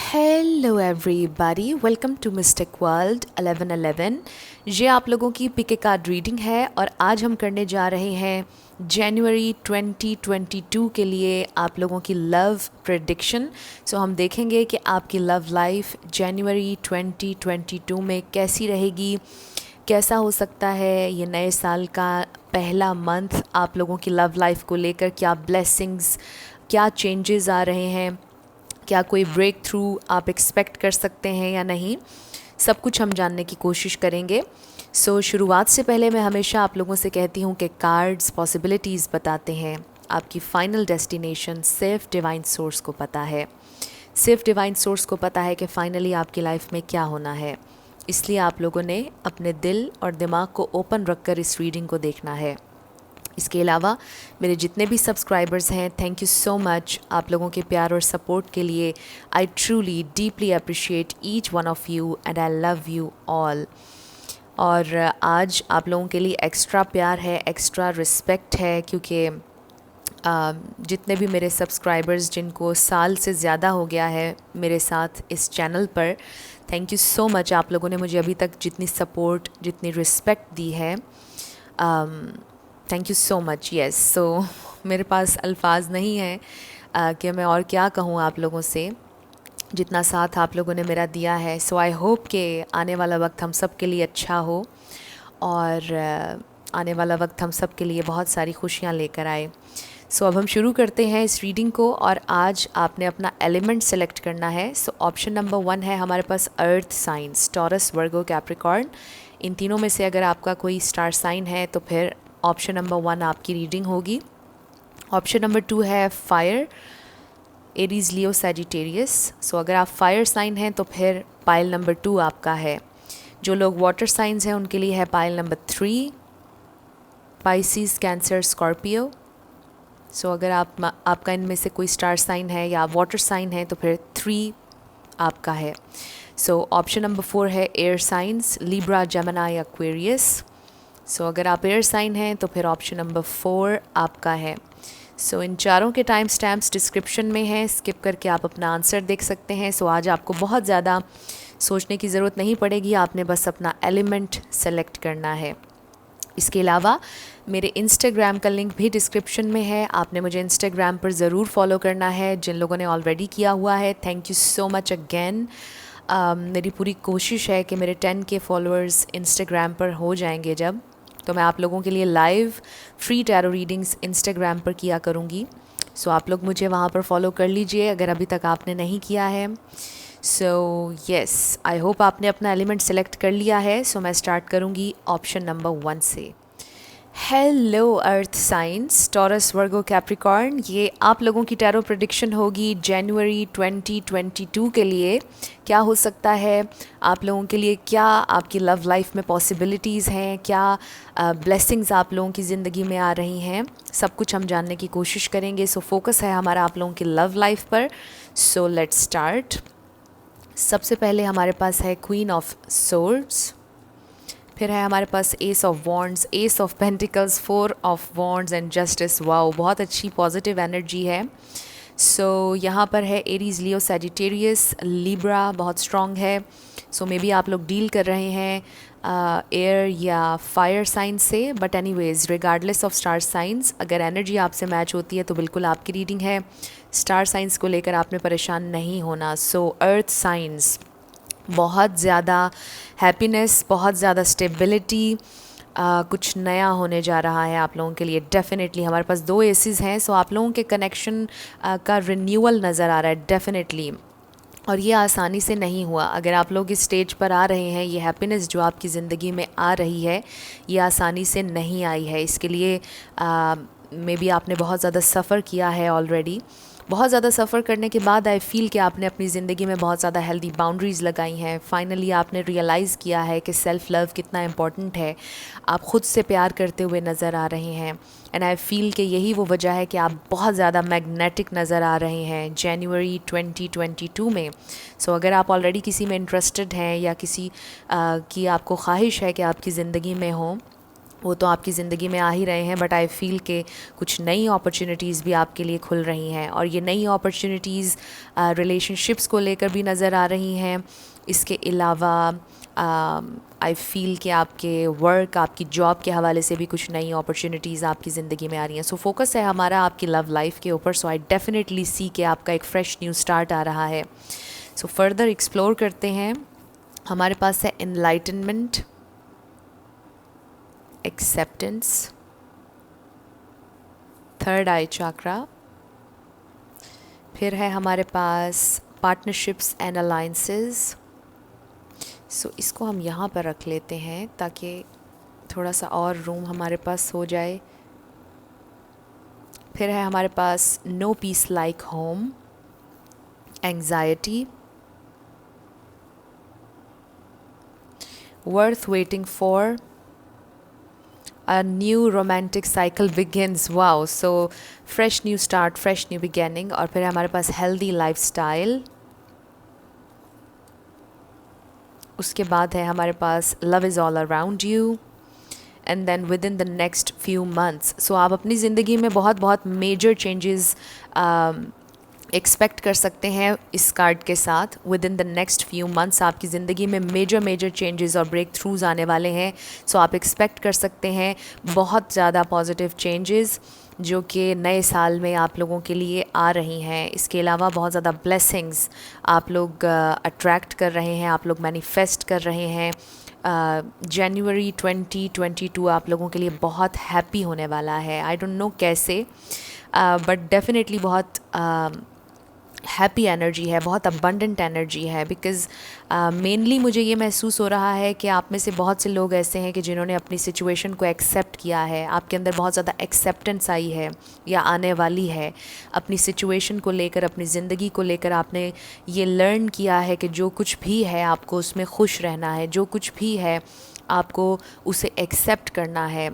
Hello everybody, welcome to mystic world 1111। ये आप लोगों की पिक ए कार्ड रीडिंग है और आज हम करने जा रहे हैं जनवरी 2022 के लिए आप लोगों की लव प्रेडिक्शन। सो हम देखेंगे कि आपकी लव लाइफ जनवरी 2022 में कैसी रहेगी, कैसा हो सकता है ये नए साल का पहला मंथ आप लोगों की लव लाइफ को लेकर, क्या ब्लेसिंग्स, क्या चेंजेस आ रहे हैं, क्या कोई ब्रेक थ्रू आप एक्सपेक्ट कर सकते हैं या नहीं, सब कुछ हम जानने की कोशिश करेंगे। शुरुआत से पहले मैं हमेशा आप लोगों से कहती हूँ कि कार्ड्स पॉसिबिलिटीज़ बताते हैं, आपकी फ़ाइनल डेस्टिनेशन सिर्फ डिवाइन सोर्स को पता है। सिर्फ डिवाइन सोर्स को पता है कि फ़ाइनली आपकी लाइफ में क्या होना है। इसलिए आप लोगों ने अपने दिल और दिमाग को ओपन रखकर इस रीडिंग को देखना है। इसके अलावा मेरे जितने भी सब्सक्राइबर्स हैं, थैंक यू सो मच आप लोगों के प्यार और सपोर्ट के लिए। I truly deeply appreciate each one of you and I love you all. और आज आप लोगों के लिए एक्स्ट्रा प्यार है, एक्स्ट्रा रिस्पेक्ट है, क्योंकि जितने भी मेरे सब्सक्राइबर्स जिनको साल से ज़्यादा हो गया है मेरे साथ इस चैनल पर, थैंक यू सो मच। आप लोगों ने मुझे अभी तक जितनी सपोर्ट, जितनी रिस्पेक्ट दी है, thank you so much. Yes, so मेरे पास अल्फाज नहीं है कि मैं और क्या कहूँ आप लोगों से, जितना साथ आप लोगों ने मेरा दिया है। सो आई होप कि आने वाला वक्त हम सब के लिए अच्छा हो और आने वाला वक्त हम सब के लिए बहुत सारी खुशियाँ लेकर आए। सो अब हम शुरू करते हैं इस रीडिंग को और आज आपने अपना एलिमेंट सेलेक्ट करना है। सो ऑप्शन नंबर 1 है हमारे पास earth science, taurus, Virgo, Capricorn. इन तीनों में से अगर आपका कोई स्टार साइन है तो फिर ऑप्शन नंबर 1 आपकी रीडिंग होगी। ऑप्शन नंबर 2 है फायर, एरीज, लियो, सैजिटेरियस। सो अगर आप फायर साइन हैं तो फिर पाइल नंबर 2 आपका है। जो लोग वाटर साइंस हैं उनके लिए है pile number 3, Pisces, Cancer, Scorpio. So अगर आपका इनमें से कोई स्टार साइन है या वाटर साइन है तो फिर 3 आपका है। सो ऑप्शन नंबर 4 है air signs, Libra, Gemini, Aquarius. So अगर आप एयर साइन हैं तो फिर ऑप्शन नंबर 4 आपका है। सो इन चारों के टाइम स्टैम्प्स डिस्क्रिप्शन में है, स्किप करके आप अपना आंसर देख सकते हैं। सो आज आपको बहुत ज़्यादा सोचने की ज़रूरत नहीं पड़ेगी, आपने बस अपना एलिमेंट सेलेक्ट करना है। इसके अलावा मेरे इंस्टाग्राम का लिंक भी डिस्क्रिप्शन में है, आपने मुझे इंस्टाग्राम पर ज़रूर फॉलो करना है। जिन लोगों ने ऑलरेडी किया हुआ है, thank you so much again. मेरी पूरी कोशिश है कि मेरे 10 के फॉलोअर्स इंस्टाग्राम पर हो जाएंगे जब, तो मैं आप लोगों के लिए live free tarot readings Instagram पर किया करूँगी। सो आप लोग मुझे वहाँ पर फॉलो कर लीजिए अगर अभी तक आपने नहीं किया है। सो यस, आई होप आपने अपना एलिमेंट सेलेक्ट कर लिया है। सो मैं स्टार्ट करूँगी ऑप्शन नंबर 1 से। Hello earth science, taurus, Virgo, Capricorn, ये आप लोगों की टैरो प्रेडिक्शन होगी जनवरी 2022 के लिए। क्या हो सकता है आप लोगों के लिए, क्या आपकी लव लाइफ में पॉसिबिलिटीज़ हैं, क्या ब्लेसिंग्स आप लोगों की ज़िंदगी में आ रही हैं, सब कुछ हम जानने की कोशिश करेंगे। सो फोकस है हमारा आप लोगों की लव लाइफ पर। So let's start. सबसे पहले हमारे पास है क्वीन ऑफ सोर्ड्स, फिर है हमारे पास ace of wands, ace of pentacles, 4 of wands and justice. Wow, बहुत अच्छी पॉजिटिव एनर्जी है। सो यहाँ पर है एरीज, लियो, सैजिटेरियस, लिब्रा, बहुत स्ट्रॉन्ग है। सो मे बी आप लोग डील कर रहे हैं एयर या फायर साइन से, but anyways regardless of star signs, अगर एनर्जी आपसे मैच होती है तो बिल्कुल आपकी रीडिंग है। स्टार साइंस को लेकर आपने परेशान नहीं होना। सो अर्थ साइंस, बहुत ज़्यादा हैप्पीनेस, बहुत ज़्यादा स्टेबिलिटी, कुछ नया होने जा रहा है आप लोगों के लिए। डेफिनेटली हमारे पास 2 एसेस हैं, सो आप लोगों के कनेक्शन का रिन्यूअल नज़र आ रहा है डेफिनेटली। और ये आसानी से नहीं हुआ। अगर आप लोग इस स्टेज पर आ रहे हैं, ये हैप्पीनेस जो आपकी ज़िंदगी में आ रही है ये आसानी से नहीं आई है। इसके लिए मे बी आपने बहुत ज़्यादा सफ़र किया है ऑलरेडी। बहुत ज़्यादा सफ़र करने के बाद आई फील कि आपने अपनी ज़िंदगी में बहुत ज़्यादा हेल्दी बाउंड्रीज़ लगाई हैं। फाइनली आपने रियलाइज़ किया है कि सेल्फ़ लव कितना इम्पॉर्टेंट है। आप ख़ुद से प्यार करते हुए नज़र आ रहे हैं एंड आई फील कि यही वो वजह है कि आप बहुत ज़्यादा मैग्नेटिक नज़र आ रहे हैं जनवरी 2022 में। सो अगर आप ऑलरेडी किसी में इंटरेस्टेड हैं या किसी की आपको ख्वाहिश है कि आपकी ज़िंदगी में हो, वो तो आपकी ज़िंदगी में आ ही रहे हैं, बट आई फ़ील के कुछ नई अपॉर्चुनिटीज़ भी आपके लिए खुल रही हैं, और ये नई अपॉर्चुनिटीज़ रिलेशनशिप्स को लेकर भी नज़र आ रही हैं। इसके अलावा आई फ़ील कि आपके वर्क, आपकी जॉब के हवाले से भी कुछ नई अपॉर्चुनिटीज़ आपकी ज़िंदगी में आ रही हैं। सो फोकस है हमारा आपकी लव लाइफ के ऊपर। सो आई डेफिनेटली सी कि आपका एक फ़्रेश न्यू स्टार्ट आ रहा है। सो फर्दर एक्सप्लोर करते हैं। हमारे पास है एनलाइटनमेंट, एक्सेप्टेंस, थर्ड आई चक्रा। फिर है हमारे पास पार्टनरशिप्स एंड अलाइंसेस। सो इसको हम यहाँ पर रख लेते हैं ताकि थोड़ा सा और रूम हमारे पास हो जाए। फिर है हमारे पास no peace like home, anxiety, worth waiting for, a new romantic cycle begins. Wow, so fresh new start, fresh new beginning. और फिर हमारे पास healthy lifestyle। उसके बाद है हमारे पास love is all around you, and then within the next few months। so आप अपनी ज़िंदगी में बहुत बहुत major changes एक्सपेक्ट कर सकते हैं इस कार्ड के साथ। With in the next few months आपकी ज़िंदगी में मेजर चेंजेस और ब्रेक थ्रूज़ आने वाले हैं। सो आप एक्सपेक्ट कर सकते हैं बहुत ज़्यादा पॉजिटिव चेंजेस जो कि नए साल में आप लोगों के लिए आ रही हैं। इसके अलावा बहुत ज़्यादा ब्लेसिंग्स आप लोग अट्रैक्ट कर रहे हैं, आप लोग मैनिफेस्ट कर रहे हैं। जनवरी 2022 आप लोगों के लिए बहुत हैप्पी होने वाला है। आई डोंट नो कैसे, बट डेफिनेटली बहुत हैप्पी एनर्जी है, बहुत अबंडेंट एनर्जी है। बिकॉज़ मेनली मुझे ये महसूस हो रहा है कि आप में से बहुत से लोग ऐसे हैं कि जिन्होंने अपनी सिचुएशन को एक्सेप्ट किया है। आपके अंदर बहुत ज़्यादा एक्सेप्टेंस आई है या आने वाली है अपनी सिचुएशन को लेकर, अपनी ज़िंदगी को लेकर। आपने ये लर्न किया है कि जो कुछ भी है आपको उसमें खुश रहना है, जो कुछ भी है आपको उसे एक्सेप्ट करना है।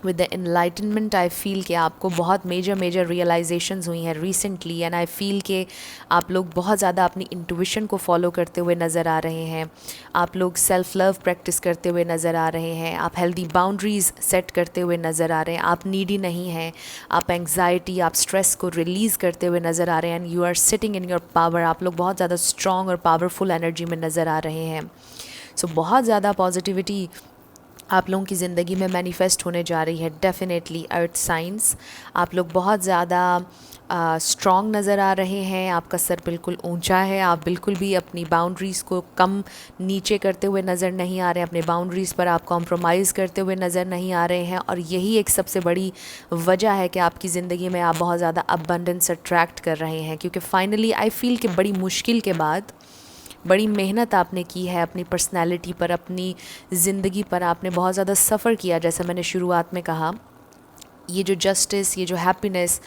With the enlightenment I feel कि आपको बहुत मेजर रियलाइजेशंस हुई हैं रिसेंटली, एंड आई फ़ील कि आप लोग बहुत ज़्यादा अपनी इंट्यूशन को फॉलो करते हुए नज़र आ रहे हैं। आप लोग सेल्फ़ लव प्रैक्टिस करते हुए नज़र आ रहे हैं। आप हेल्दी बाउंड्रीज़ सेट करते हुए नज़र आ रहे हैं। आप नीडी नहीं हैं। आप एंग्जाइटी, आप स्ट्रेस को रिलीज़ करते हुए नज़र आ रहे हैं, and you are sitting in your power. आप लोग बहुत ज़्यादा स्ट्रॉन्ग और पावरफुल एनर्जी में नज़र आ रहे हैं। सो बहुत ज़्यादा पॉजिटिविटी आप लोगों की ज़िंदगी में मैनिफेस्ट होने जा रही है। डेफिनेटली अर्थ साइंस, आप लोग बहुत ज़्यादा स्ट्रॉन्ग नज़र आ रहे हैं। आपका सर बिल्कुल ऊंचा है। आप बिल्कुल भी अपनी बाउंड्रीज़ को कम नीचे करते हुए नज़र नहीं आ रहे हैं। अपने बाउंड्रीज़ पर आप कॉम्प्रोमाइज़ करते हुए नज़र नहीं आ रहे हैं, और यही एक सबसे बड़ी वजह है कि आपकी ज़िंदगी में आप बहुत ज़्यादा अबंडेंस अट्रैक्ट कर रहे हैं। क्योंकि फाइनली आई फ़ील कि बड़ी मुश्किल के बाद, बड़ी मेहनत आपने की है अपनी पर्सनैलिटी पर, अपनी ज़िंदगी पर। आपने बहुत ज़्यादा सफ़र किया, जैसा मैंने शुरुआत में कहा। ये जो जस्टिस, ये जो हैप्पीनेस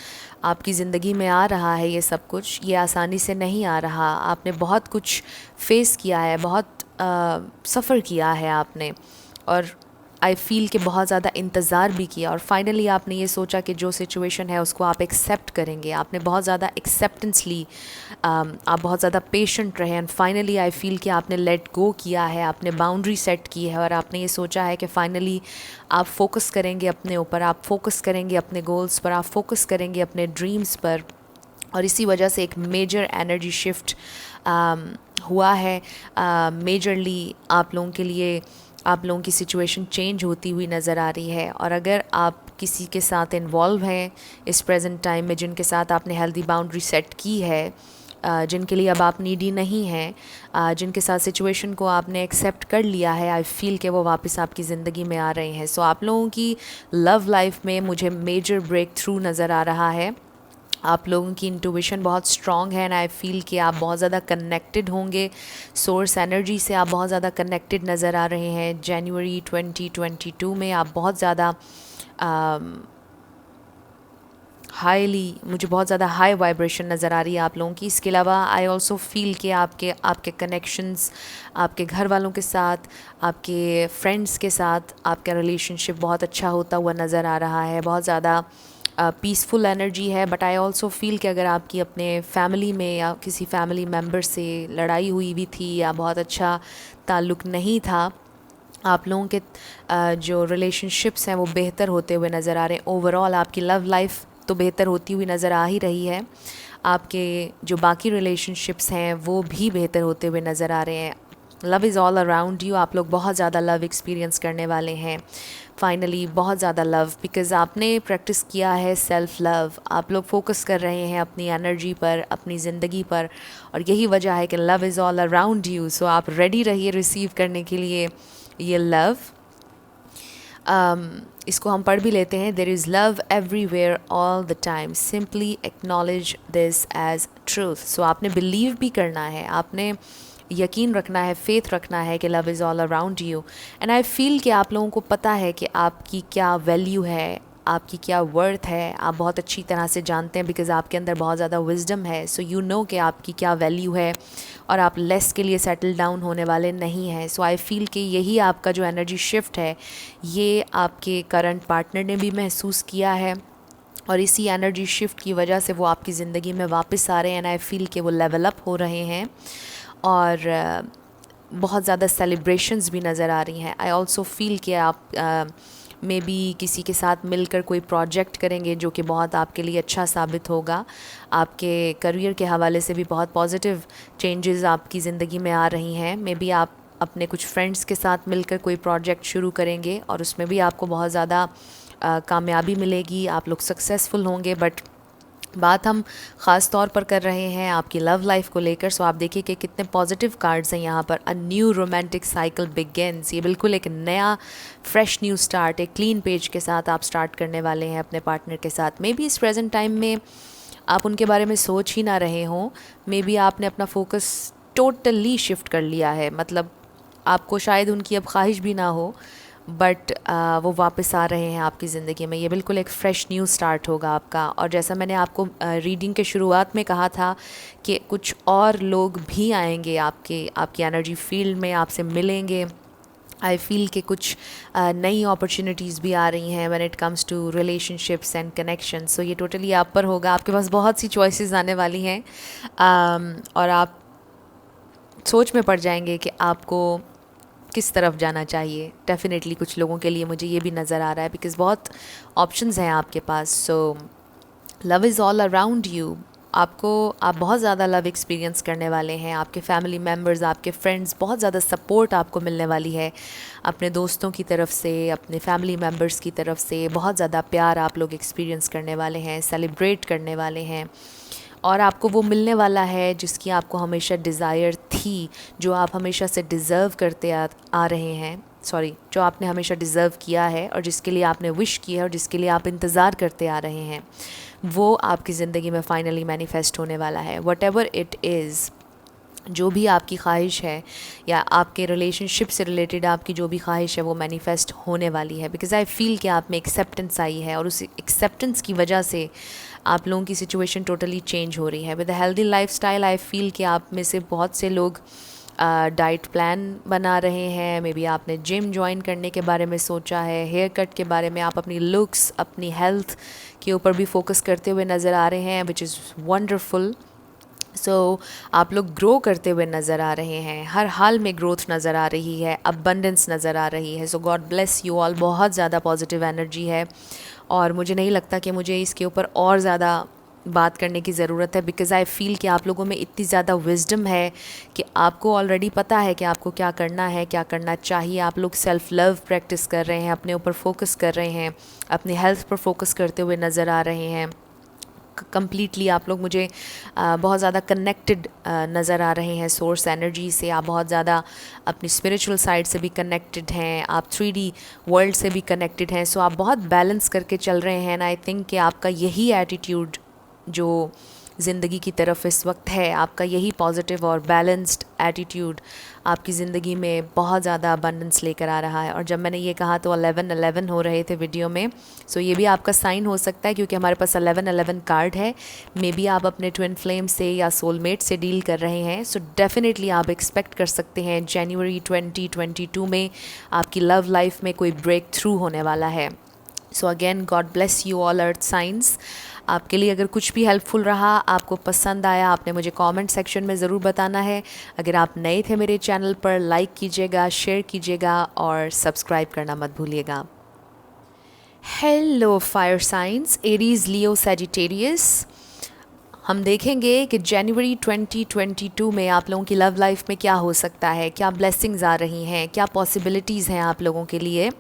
आपकी ज़िंदगी में आ रहा है, ये सब कुछ ये आसानी से नहीं आ रहा। आपने बहुत कुछ फेस किया है, बहुत सफ़र किया है आपने, और आई फ़ील कि बहुत ज़्यादा इंतज़ार भी किया, और फाइनली आपने ये सोचा कि जो सिचुएशन है उसको आप एक्सेप्ट करेंगे। आपने बहुत ज़्यादा एक्सेप्टेंस ली, आप बहुत ज़्यादा पेशेंट रहे, एंड फाइनली आई फ़ील कि आपने लेट गो किया है, आपने बाउंड्री सेट की है, और आपने ये सोचा है कि फ़ाइनली आप फोकस करेंगे अपने ऊपर, आप फोकस करेंगे अपने गोल्स पर, आप फोकस करेंगे अपने ड्रीम्स पर। और इसी वजह से एक मेजर एनर्जी शिफ्ट हुआ है। मेजरली आप लोगों के लिए, आप लोगों की सिचुएशन चेंज होती हुई नज़र आ रही है। और अगर आप किसी के साथ इन्वॉल्व हैं इस प्रेजेंट टाइम में, जिनके साथ आपने हेल्दी बाउंड्री सेट की है, जिनके लिए अब आप नीडी नहीं हैं, जिनके साथ सिचुएशन को आपने एक्सेप्ट कर लिया है, आई फ़ील कि वो वापस आपकी ज़िंदगी में आ रहे हैं। सो आप लोगों की लव लाइफ में मुझे मेजर ब्रेक थ्रू नज़र आ रहा है। आप लोगों की इंट्यूशन बहुत स्ट्रॉन्ग है, एंड आई फ़ील कि आप बहुत ज़्यादा कनेक्टेड होंगे सोर्स एनर्जी से। आप बहुत ज़्यादा कनेक्टेड नज़र आ रहे हैं। जनवरी 2022 में आप बहुत ज़्यादा मुझे बहुत ज़्यादा हाई वाइब्रेशन नज़र आ रही है आप लोगों की। इसके अलावा आई ऑल्सो फील कि आपके कनेक्शंस, आपके घर वालों के साथ, आपके फ्रेंड्स के साथ आपका रिलेशनशिप बहुत अच्छा होता हुआ नज़र आ रहा है। बहुत ज़्यादा पीसफुल एनर्जी है। बट आई ऑल्सो फील कि अगर आपकी अपने फैमिली में या किसी फैमिली मेम्बर से लड़ाई हुई भी थी, या बहुत अच्छा ताल्लुक़ नहीं था, आप लोगों के जो रिलेशनशिप्स हैं वो बेहतर होते हुए नज़र आ रहे हैं। ओवरऑल आपकी लव लाइफ तो बेहतर होती हुई नज़र आ ही रही है, आपके जो बाकी रिलेशनशिप्स हैं वो भी बेहतर होते हुए नज़र आ रहे हैं। Love is all around you, आप लोग बहुत ज़्यादा लव एक्सपीरियंस करने वाले हैं फाइनली, बहुत ज़्यादा लव, बिकॉज़ आपने प्रैक्टिस किया है सेल्फ़ लव। आप लोग फोकस कर रहे हैं अपनी एनर्जी पर, अपनी ज़िंदगी पर, और यही वजह है कि love is all around you. So आप रेडी रहिए रिसीव करने के लिए ये लव। इसको हम पढ़ भी लेते हैं। There is love everywhere all the time, simply acknowledge this as truth. So आपने बिलीव भी करना है, आपने यकीन रखना है, फेथ रखना है कि love is all around you. And I feel कि आप लोगों को पता है कि आपकी क्या वैल्यू है, आपकी क्या वर्थ है, आप बहुत अच्छी तरह से जानते हैं, बिकॉज़ आपके अंदर बहुत ज़्यादा विजडम है। सो यू नो कि आपकी क्या वैल्यू है, और आप लेस के लिए सेटल डाउन होने वाले नहीं हैं। सो आई फील कि यही आपका जो एनर्जी शिफ्ट है, ये आपके करंट पार्टनर ने भी महसूस किया है, और इसी एनर्जी शिफ्ट की वजह से वो आपकी ज़िंदगी में वापस आ रहे हैं। एंड आई फील कि वो लेवल अप हो रहे हैं, और बहुत ज़्यादा सेलिब्रेशंस भी नज़र आ रही हैं। आई ऑल्सो फील कि आप मे बी किसी के साथ मिलकर कोई प्रोजेक्ट करेंगे जो कि बहुत आपके लिए अच्छा साबित होगा। आपके करियर के हवाले से भी बहुत पॉजिटिव चेंजेस आपकी ज़िंदगी में आ रही हैं। मे बी आप अपने कुछ फ्रेंड्स के साथ मिलकर कोई प्रोजेक्ट शुरू करेंगे, और उसमें भी आपको बहुत ज़्यादा कामयाबी मिलेगी, आप लोग सक्सेसफुल होंगे। बट बात हम ख़ास तौर पर कर रहे हैं आपकी लव लाइफ को लेकर। सो आप देखिए कि कितने पॉजिटिव कार्ड्स हैं यहाँ पर। A new romantic cycle begins, ये बिल्कुल एक नया फ्रेश न्यू स्टार्ट, एक क्लीन पेज के साथ आप स्टार्ट करने वाले हैं अपने पार्टनर के साथ। मे बी इस प्रेजेंट टाइम में आप उनके बारे में सोच ही ना रहे हों, मे बी आपने अपना फोकस टोटली शिफ्ट कर लिया है, मतलब आपको शायद उनकी अब ख्वाहिश भी ना हो, बट वो वापस आ रहे हैं आपकी ज़िंदगी में। ये बिल्कुल एक फ़्रेश न्यू स्टार्ट होगा आपका। और जैसा मैंने आपको रीडिंग के शुरुआत में कहा था कि कुछ और लोग भी आएंगे आपकी एनर्जी फील्ड में, आपसे मिलेंगे। आई फील कि कुछ नई अपॉर्चुनिटीज़ भी आ रही हैं when it comes to relationships and connection. So ये टोटली आप पर होगा, आपके पास बहुत सी चॉइसेस आने वाली हैं, और आप सोच में पड़ जाएंगे कि आपको किस तरफ जाना चाहिए। डेफ़िनेटली कुछ लोगों के लिए मुझे ये भी नज़र आ रहा है, बिकॉज़ बहुत ऑप्शंस हैं आपके पास। So love is all around you. आप बहुत ज़्यादा लव एक्सपीरियंस करने वाले हैं। आपके फैमिली मेम्बर्स, आपके फ्रेंड्स, बहुत ज़्यादा सपोर्ट आपको मिलने वाली है अपने दोस्तों की तरफ से, अपने फैमिली मेम्बर्स की तरफ से। बहुत ज़्यादा प्यार आप लोग एक्सपीरियंस करने वाले हैं, सेलिब्रेट करने वाले हैं, और आपको वो मिलने वाला है जिसकी आपको हमेशा डिज़ायर थी, जो आप हमेशा से डिज़र्व करते आ रहे हैं, जो आपने हमेशा डिज़र्व किया है, और जिसके लिए आपने विश किया है, और जिसके लिए आप इंतज़ार करते आ रहे हैं, वो आपकी ज़िंदगी में फ़ाइनली मैनिफेस्ट होने वाला है। व्हाटएवर इट इज़, जो भी आपकी ख्वाहिश है, या आपके रिलेशनशिप से रिलेटेड आपकी जो भी ख्वाहिश है, वो मैनिफेस्ट होने वाली है। बिकॉज़ आई फ़ील कि आप में एक्सेप्टेंस आई है, और उस एक्सेप्टेंस की वजह से आप लोगों की सिचुएशन टोटली चेंज हो रही है। With a healthy lifestyle, I feel कि आप में से बहुत से लोग डाइट प्लान बना रहे हैं। मे बी आपने जिम ज्वाइन करने के बारे में सोचा है, हेयर कट के बारे में, आप अपनी लुक्स, अपनी हेल्थ के ऊपर भी फोकस करते हुए नज़र आ रहे हैं, विच इज़ वंडरफुल। सो आप लोग ग्रो करते हुए नज़र आ रहे हैं, हर हाल में ग्रोथ नज़र आ रही है, अबंडेंस नज़र आ रही है। सो गॉड ब्लेस यू ऑल। बहुत ज़्यादा पॉजिटिव एनर्जी है, और मुझे नहीं लगता कि मुझे इसके ऊपर और ज़्यादा बात करने की ज़रूरत है, बिकॉज़ आई फ़ील कि आप लोगों में इतनी ज़्यादा विजडम है कि आपको ऑलरेडी पता है कि आपको क्या करना है, क्या करना चाहिए। आप लोग सेल्फ़ लव प्रैक्टिस कर रहे हैं, अपने ऊपर फोकस कर रहे हैं, अपनी हेल्थ पर फोकस करते हुए नज़र आ रहे हैं। कम्प्लीटली आप लोग मुझे बहुत ज़्यादा कनेक्टेड नज़र आ रहे हैं सोर्स एनर्जी से। आप बहुत ज़्यादा अपनी स्पिरिचुअल साइड से भी कनेक्टेड हैं, आप 3D वर्ल्ड से भी कनेक्टेड हैं। सो आप बहुत बैलेंस करके चल रहे हैं, एंड आई थिंक कि आपका यही एटीट्यूड जो ज़िंदगी की तरफ इस वक्त है, आपका यही पॉजिटिव और बैलेंस्ड एटीट्यूड आपकी ज़िंदगी में बहुत ज़्यादा अबंडेंस लेकर आ रहा है। और जब मैंने ये कहा तो 11-11 हो रहे थे वीडियो में। सो ये भी आपका साइन हो सकता है, क्योंकि हमारे पास 11-11 कार्ड है। मे बी आप अपने ट्विन फ्लेम से या सोलमेट से डील कर रहे हैं। सो डेफिनेटली आप एक्सपेक्ट कर सकते हैं जनवरी 2022 में आपकी लव लाइफ में कोई ब्रेक थ्रू होने वाला है। So again God bless you all earth science, आपके लिए अगर कुछ भी हेल्पफुल रहा, आपको पसंद आया, आपने मुझे कमेंट सेक्शन में ज़रूर बताना है। अगर आप नए थे मेरे चैनल पर, लाइक कीजिएगा, शेयर कीजिएगा और सब्सक्राइब करना मत भूलिएगा। Hello fire science, Aries, Leo, Sagittarius. हम देखेंगे कि जनवरी 2022 में आप लोगों की लव लाइफ में क्या हो सकता है, क्या ब्लेसिंग्स आ रही हैं, क्या पॉसिबिलिटीज़ हैं आप लोगों के लिए।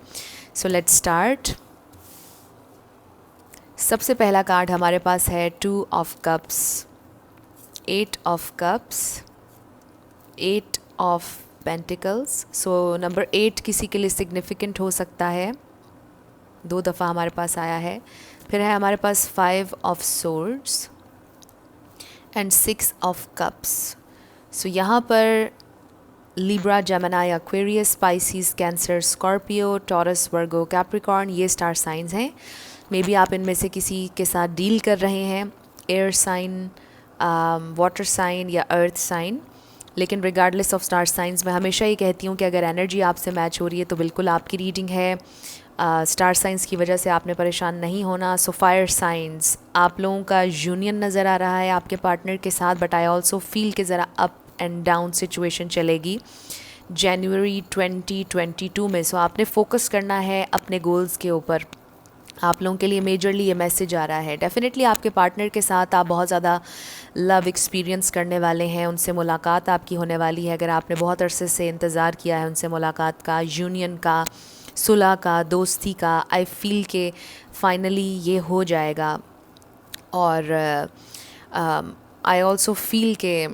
So let's start. सबसे पहला कार्ड हमारे पास है 2 of cups, 8 of cups, 8 of pentacles. So number 8 किसी के लिए सिग्निफिकेंट हो सकता है, 2 दफ़ा हमारे पास आया है। फिर है हमारे पास 5 of swords and 6 of cups. So यहाँ पर Libra, Gemini, Aquarius, Pisces, Cancer, Scorpio, Taurus, Virgo, Capricorn, ये स्टार साइंस हैं। मे बी आप इनमें से किसी के साथ डील कर रहे हैं, एयर साइन, वाटर साइन या अर्थ साइन। लेकिन रिगार्डलेस ऑफ स्टार साइंस, मैं हमेशा ये कहती हूँ कि अगर एनर्जी आपसे मैच हो रही है तो बिल्कुल आपकी रीडिंग है। स्टार साइंस की वजह से आपने परेशान नहीं होना। सो फायर साइंस, आप लोगों का यूनियन नज़र आ रहा है आपके पार्टनर के साथ, बट आई ऑल्सो फील कि ज़रा अप एंड डाउन सिचुएशन चलेगी जनवरी 2022 में। सो आपने फोकस करना है अपने गोल्स के ऊपर। आप लोगों के लिए मेजरली ये मैसेज आ रहा है। डेफिनेटली आपके पार्टनर के साथ आप बहुत ज़्यादा लव एक्सपीरियंस करने वाले हैं, उनसे मुलाकात आपकी होने वाली है। अगर आपने बहुत अरसे से इंतज़ार किया है उनसे मुलाकात का, यूनियन का, सुलह का, दोस्ती का, आई फील के फाइनली ये हो जाएगा। और आई ऑल्सो फील के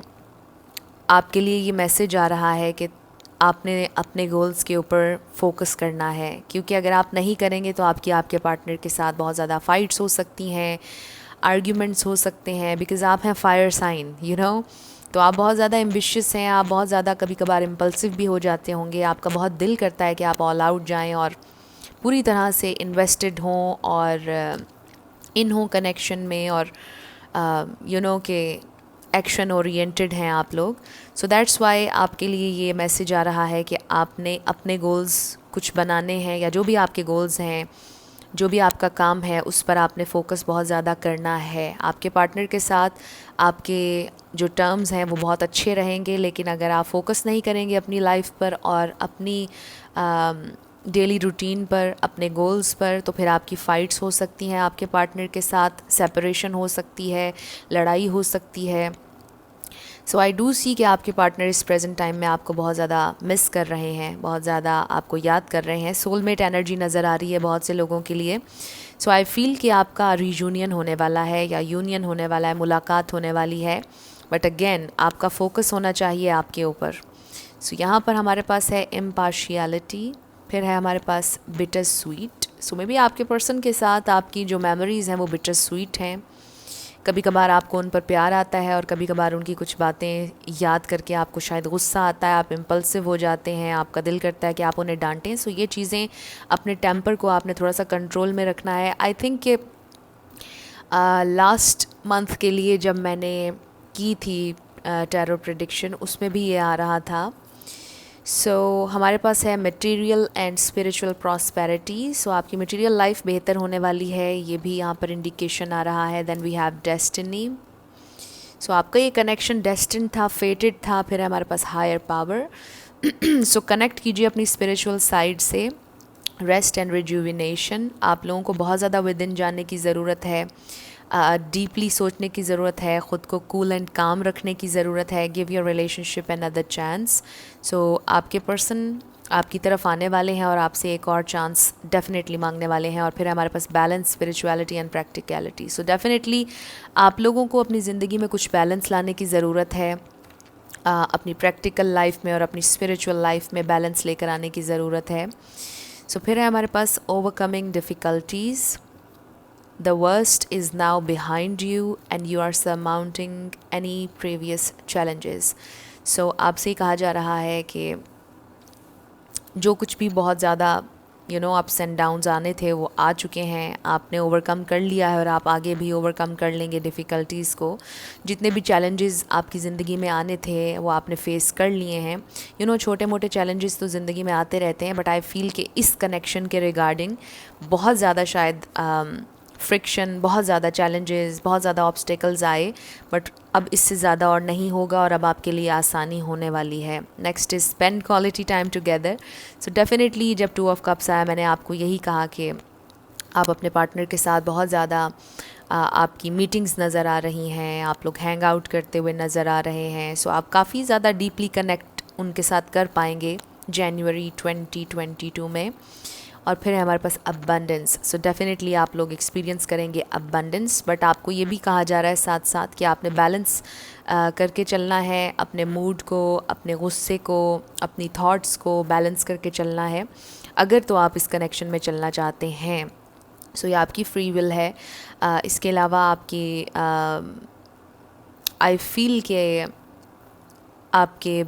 आपके लिए ये मैसेज आ रहा है कि आपने अपने गोल्स के ऊपर फोकस करना है, क्योंकि अगर आप नहीं करेंगे तो आपके पार्टनर के साथ बहुत ज़्यादा फ़ाइट्स हो सकती हैं, आर्ग्यूमेंट्स हो सकते हैं, बिकॉज़ आप हैं फायर साइन, यू नो। तो आप बहुत ज़्यादा एम्बिशियस हैं, आप बहुत ज़्यादा कभी कभार इम्पल्सिव भी हो जाते होंगे। आपका बहुत दिल करता है कि आप ऑल आउट जाएँ और पूरी तरह से इन्वेस्टेड हों और इन हों कनेक्शन में, और यू नो के एक्शन ओरिएंटेड हैं आप लोग। सो दैट्स वाई आपके लिए ये मैसेज आ रहा है कि आपने अपने गोल्स कुछ बनाने हैं, या जो भी आपके गोल्स हैं, जो भी आपका काम है, उस पर आपने फ़ोकस बहुत ज़्यादा करना है। आपके पार्टनर के साथ आपके जो टर्म्स हैं वो बहुत अच्छे रहेंगे, लेकिन अगर आप फोकस नहीं करेंगे अपनी लाइफ पर और अपनी डेली रूटीन पर, अपने गोल्स पर, तो फिर आपकी फ़ाइट्स हो सकती हैं आपके पार्टनर के साथ, सेपरेशन हो सकती है, लड़ाई हो सकती है। सो आई डू सी कि आपके पार्टनर इस प्रेजेंट टाइम में आपको बहुत ज़्यादा मिस कर रहे हैं, बहुत ज़्यादा आपको याद कर रहे हैं। सोलमेट एनर्जी नज़र आ रही है बहुत से लोगों के लिए। सो आई फील कि आपका रीयूनियन होने वाला है या यूनियन होने वाला है, मुलाकात होने वाली है, बट अगेन आपका फोकस होना चाहिए आपके ऊपर। सो यहाँ पर हमारे पास है इम्पार्शियलिटी, फिर है हमारे पास bitter sweet. So maybe आपके पर्सन के साथ आपकी जो मेमोरीज़ हैं वो बिटर स्वीट हैं। कभी कभार आपको उन पर प्यार आता है और कभी कभार उनकी कुछ बातें याद करके आपको शायद गुस्सा आता है, आप इम्पल्सिव हो जाते हैं, आपका दिल करता है कि आप उन्हें डांटें। सो ये चीज़ें, अपने टेम्पर को आपने थोड़ा सा कंट्रोल में रखना है। आई थिंक कि लास्ट मंथ के लिए जब मैंने की थी टैरो प्रेडिक्शन, उसमें भी ये आ रहा था। सो हमारे पास है मटेरियल एंड स्पिरिचुअल प्रॉस्पेरिटी। सो आपकी मटेरियल लाइफ बेहतर होने वाली है, ये भी यहाँ पर इंडिकेशन आ रहा है। Then we have destiny. So आपका ये कनेक्शन डेस्टिन था, फेटेड था। फिर है हमारे पास हायर पावर। सो कनेक्ट कीजिए अपनी स्पिरिचुअल साइड से। रेस्ट एंड रिजुविनेशन, आप लोगों को बहुत ज़्यादा विद इन जाने की ज़रूरत है, डीपली सोचने की ज़रूरत है, ख़ुद को कूल एंड काम रखने की ज़रूरत है। Give your relationship another chance. So आपके पर्सन आपकी तरफ आने वाले हैं और आपसे एक और चांस डेफिनेटली मांगने वाले हैं। और फिर हमारे पास balance, spirituality and practicality. So definitely आप लोगों को अपनी ज़िंदगी में कुछ बैलेंस लाने की ज़रूरत है, अपनी प्रैक्टिकल लाइफ में और अपनी स्पिरिचुअल लाइफ में बैलेंस लेकर आने की ज़रूरत है। सो फिर है हमारे पास overcoming difficulties. The worst is now behind you and you are surmounting any previous challenges. So आपसे ही कहा जा रहा है कि जो कुछ भी बहुत ज़्यादा अप्स एंड डाउन्स आने थे वो आ चुके हैं, आपने ओवरकम कर लिया है और आप आगे भी ओवरकम कर लेंगे डिफ़िकल्टीज़ को। जितने भी चैलेंजेस आपकी ज़िंदगी में आने थे वो आपने फेस कर लिए हैं। छोटे मोटे चैलेंजेस तो ज़िंदगी में आते रहते हैं, बट आई फील कि इस कनेक्शन के रिगार्डिंग बहुत ज़्यादा शायद फ्रिक्शन, बहुत ज़्यादा चैलेंजेस, बहुत ज़्यादा ऑब्स्टेकल्स आए, बट अब इससे ज़्यादा और नहीं होगा और अब आपके लिए आसानी होने वाली है। Next is spend quality time together. So definitely जब 2 ऑफ कप्स आया, मैंने आपको यही कहा कि आप अपने पार्टनर के साथ बहुत ज़्यादा आपकी मीटिंग्स नज़र आ रही हैं, आप लोग हैंग आउट करते हुए नज़र आ रहे हैं। सो आप काफ़ी ज़्यादा डीपली कनेक्ट उनके साथ कर पाएंगे जनवरी 2022 में। और फिर है हमारे पास अबंडेंस। सो डेफिनेटली आप लोग एक्सपीरियंस करेंगे अबंडेंस, बट आपको ये भी कहा जा रहा है साथ साथ कि आपने बैलेंस करके चलना है, अपने मूड को, अपने गुस्से को, अपनी थॉट्स को बैलेंस करके चलना है अगर तो आप इस कनेक्शन में चलना चाहते हैं। सो ये आपकी फ्री विल है। इसके अलावा आपकी आई फील के आपके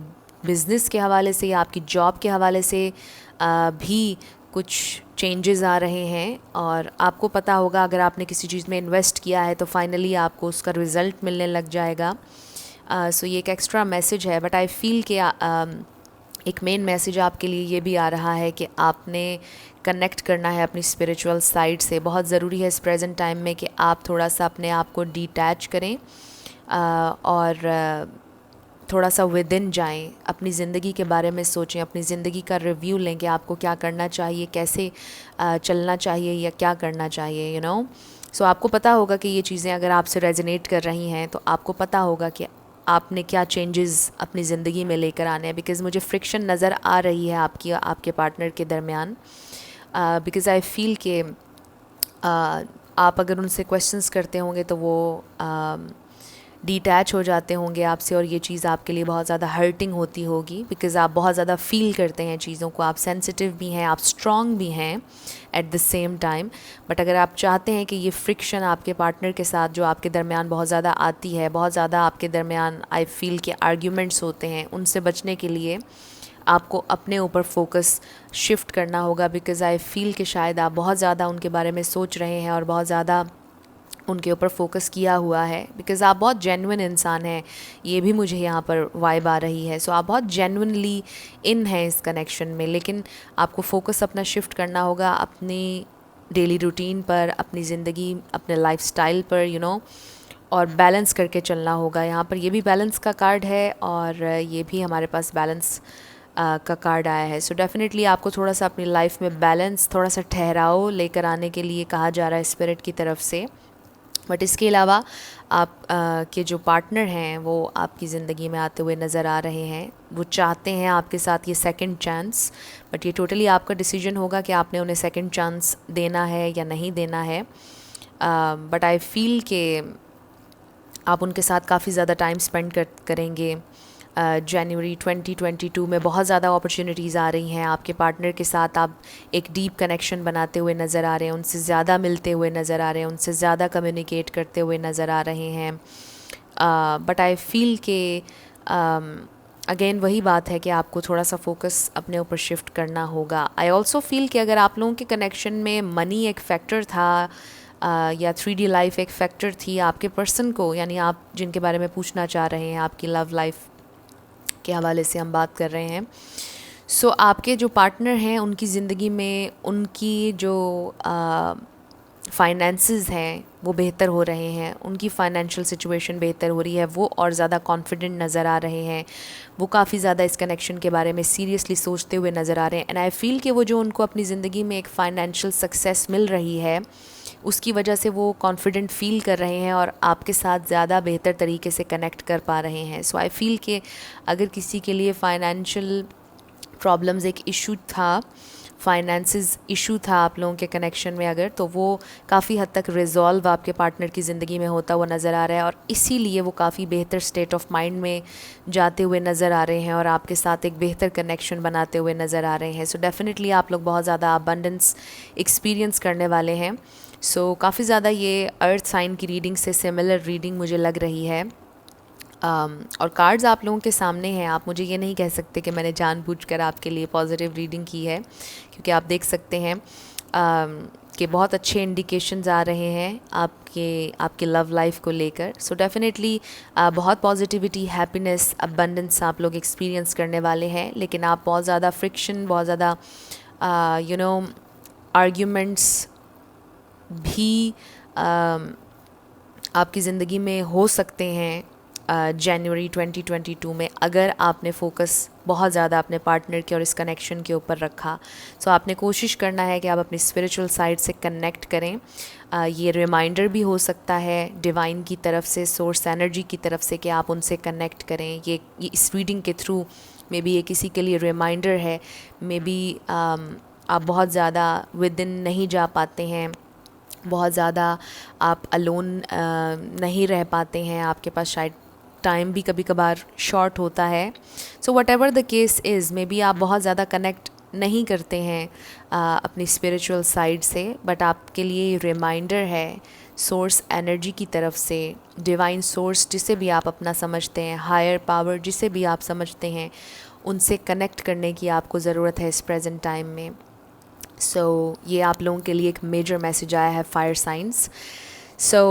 बिज़नेस के हवाले से या आपकी जॉब के हवाले से भी कुछ चेंजेस आ रहे हैं, और आपको पता होगा अगर आपने किसी चीज़ में इन्वेस्ट किया है तो फाइनली आपको उसका रिज़ल्ट मिलने लग जाएगा। सो ये एक एक्स्ट्रा मैसेज है, बट आई फील कि एक मेन मैसेज आपके लिए ये भी आ रहा है कि आपने कनेक्ट करना है अपनी स्पिरिचुअल साइड से। बहुत ज़रूरी है इस प्रेजेंट टाइम में कि आप थोड़ा सा अपने आप को डिटैच करें और थोड़ा सा विद इन जाएँ, अपनी ज़िंदगी के बारे में सोचें, अपनी ज़िंदगी का रिव्यू लें कि आपको क्या करना चाहिए, कैसे चलना चाहिए या क्या करना चाहिए, यू नो। सो आपको पता होगा कि ये चीज़ें अगर आपसे रेजोनेट कर रही हैं तो आपको पता होगा कि आपने क्या चेंजेस अपनी ज़िंदगी में लेकर आने हैं। बिकॉज़ मुझे फ्रिक्शन नज़र आ रही है आपके पार्टनर के दरमियान। बिकॉज़ आई फील कि आप अगर उनसे क्वेश्चंस करते होंगे तो वो डिटैच हो जाते होंगे आपसे, और ये चीज़ आपके लिए बहुत ज़्यादा हर्टिंग होती होगी बिकॉज़ आप बहुत ज़्यादा फ़ील करते हैं चीज़ों को, आप सेंसिटिव भी हैं, आप स्ट्रॉन्ग भी हैं at the same time. But अगर आप चाहते हैं कि ये फ्रिक्शन आपके पार्टनर के साथ जो आपके दरमियान बहुत ज़्यादा आती है, बहुत ज़्यादा आपके दरमियान आई फील के आर्ग्यूमेंट्स होते हैं, उनसे बचने के लिए आपको अपने ऊपर फोकस शिफ्ट करना होगा। बिकॉज़ आई फील कि शायद आप बहुत ज़्यादा उनके बारे में सोच रहे हैं और बहुत ज़्यादा उनके ऊपर फोकस किया हुआ है। बिकॉज़ आप बहुत जेन्युइन इंसान हैं, ये भी मुझे यहाँ पर वाइब आ रही है। सो आप बहुत जेन्युइनली इन हैं इस कनेक्शन में, लेकिन आपको फोकस अपना शिफ्ट करना होगा अपनी डेली रूटीन पर, अपनी ज़िंदगी, अपने लाइफस्टाइल पर, यू नो, और बैलेंस करके चलना होगा। यहाँ पर ये भी बैलेंस का कार्ड है और ये भी हमारे पास बैलेंस का कार्ड आया है। सो डेफिनेटली आपको थोड़ा सा अपनी लाइफ में बैलेंस, थोड़ा सा ठहराव लेकर आने के लिए कहा जा रहा है स्पिरिट की तरफ से। बट इसके अलावा आप के जो पार्टनर हैं वो आपकी ज़िंदगी में आते हुए नज़र आ रहे हैं, वो चाहते हैं आपके साथ ये सेकंड चांस, बट ये टोटली आपका डिसीजन होगा कि आपने उन्हें सेकंड चांस देना है या नहीं देना है। बट आई फील कि आप उनके साथ काफ़ी ज़्यादा टाइम स्पेंड करेंगे। जनवरी 2022 में बहुत ज़्यादा अपॉर्चुनिटीज़ आ रही हैं आपके पार्टनर के साथ, आप एक डीप कनेक्शन बनाते हुए नज़र आ रहे हैं, उनसे ज़्यादा मिलते हुए नज़र आ रहे हैं, उनसे ज़्यादा कम्युनिकेट करते हुए नज़र आ रहे हैं। बट आई फील के अगेन वही बात है कि आपको थोड़ा सा फोकस अपने ऊपर शिफ्ट करना होगा। आई ऑल्सो फील कि अगर आप लोगों के कनेक्शन में मनी एक फैक्टर था या 3D लाइफ एक फैक्टर थी आपके पर्सन को, यानी आप जिनके बारे में पूछना चाह रहे हैं, आपकी लव लाइफ के हवाले से हम बात कर रहे हैं। सो आपके जो पार्टनर हैं उनकी ज़िंदगी में उनकी जो फाइनेंसेस हैं वो बेहतर हो रहे हैं, उनकी फ़ाइनेंशियल सिचुएशन बेहतर हो रही है, वो और ज़्यादा कॉन्फिडेंट नज़र आ रहे हैं, वो काफ़ी ज़्यादा इस कनेक्शन के बारे में सीरियसली सोचते हुए नज़र आ रहे हैं। एंड आई फील कि वो जो उनको अपनी ज़िंदगी में एक फ़ाइनेंशियल सक्सेस मिल रही है उसकी वजह से वो कॉन्फिडेंट फ़ील कर रहे हैं और आपके साथ ज़्यादा बेहतर तरीके से कनेक्ट कर पा रहे हैं। सो आई फील कि अगर किसी के लिए फ़ाइनेंशियल प्रॉब्लम्स एक इशू था, फाइनेंसेस इशू था आप लोगों के कनेक्शन में अगर, तो वो काफ़ी हद तक रिजॉल्व आपके पार्टनर की ज़िंदगी में होता हुआ नज़र आ रहा है, और इसीलिए वो काफ़ी बेहतर स्टेट ऑफ माइंड में जाते हुए नज़र आ रहे हैं और आपके साथ एक बेहतर कनेक्शन बनाते हुए नज़र आ रहे हैं। सो डेफिनेटली आप लोग बहुत ज़्यादा अबंडेंस एक्सपीरियंस करने वाले हैं। सो काफ़ी ज़्यादा ये अर्थ साइन की रीडिंग से सिमिलर रीडिंग मुझे लग रही है। और कार्ड्स आप लोगों के सामने हैं, आप मुझे ये नहीं कह सकते कि मैंने जानबूझकर आपके लिए पॉजिटिव रीडिंग की है, क्योंकि आप देख सकते हैं कि बहुत अच्छे इंडिकेशंस आ रहे हैं आपके लव लाइफ को लेकर। सो डेफिनेटली बहुत पॉजिटिविटी, हैप्पीनेस, अबंडेंस आप लोग एक्सपीरियंस करने वाले हैं, लेकिन आप बहुत ज़्यादा फ्रिक्शन, बहुत ज़्यादा आर्ग्यूमेंट्स भी आपकी ज़िंदगी में हो सकते हैं जनवरी 2022 में, अगर आपने फोकस बहुत ज़्यादा अपने पार्टनर के और इस कनेक्शन के ऊपर रखा। सो आपने कोशिश करना है कि आप अपनी स्पिरिचुअल साइड से कनेक्ट करें। ये रिमाइंडर भी हो सकता है डिवाइन की तरफ से, सोर्स एनर्जी की तरफ से, कि आप उनसे कनेक्ट करें। ये इस रीडिंग के थ्रू मे बी ये किसी के लिए रिमाइंडर है। मे बी आप बहुत ज़्यादा विद इन नहीं जा पाते हैं, बहुत ज़्यादा आप अलोन नहीं रह पाते हैं, आपके पास शायद टाइम भी कभी कभार शॉर्ट होता है। So what ever the case is, may be आप बहुत ज़्यादा कनेक्ट नहीं करते हैं अपनी स्पिरिचुअल साइड से, बट आपके लिए रिमाइंडर है सोर्स एनर्जी की तरफ से, डिवाइन सोर्स जिसे भी आप अपना समझते हैं, हायर पावर जिसे भी आप समझते हैं, उनसे कनेक्ट करने की आपको ज़रूरत है इस प्रेजेंट टाइम में। ये आप लोगों के लिए एक मेजर मैसेज आया है फायर साइंस।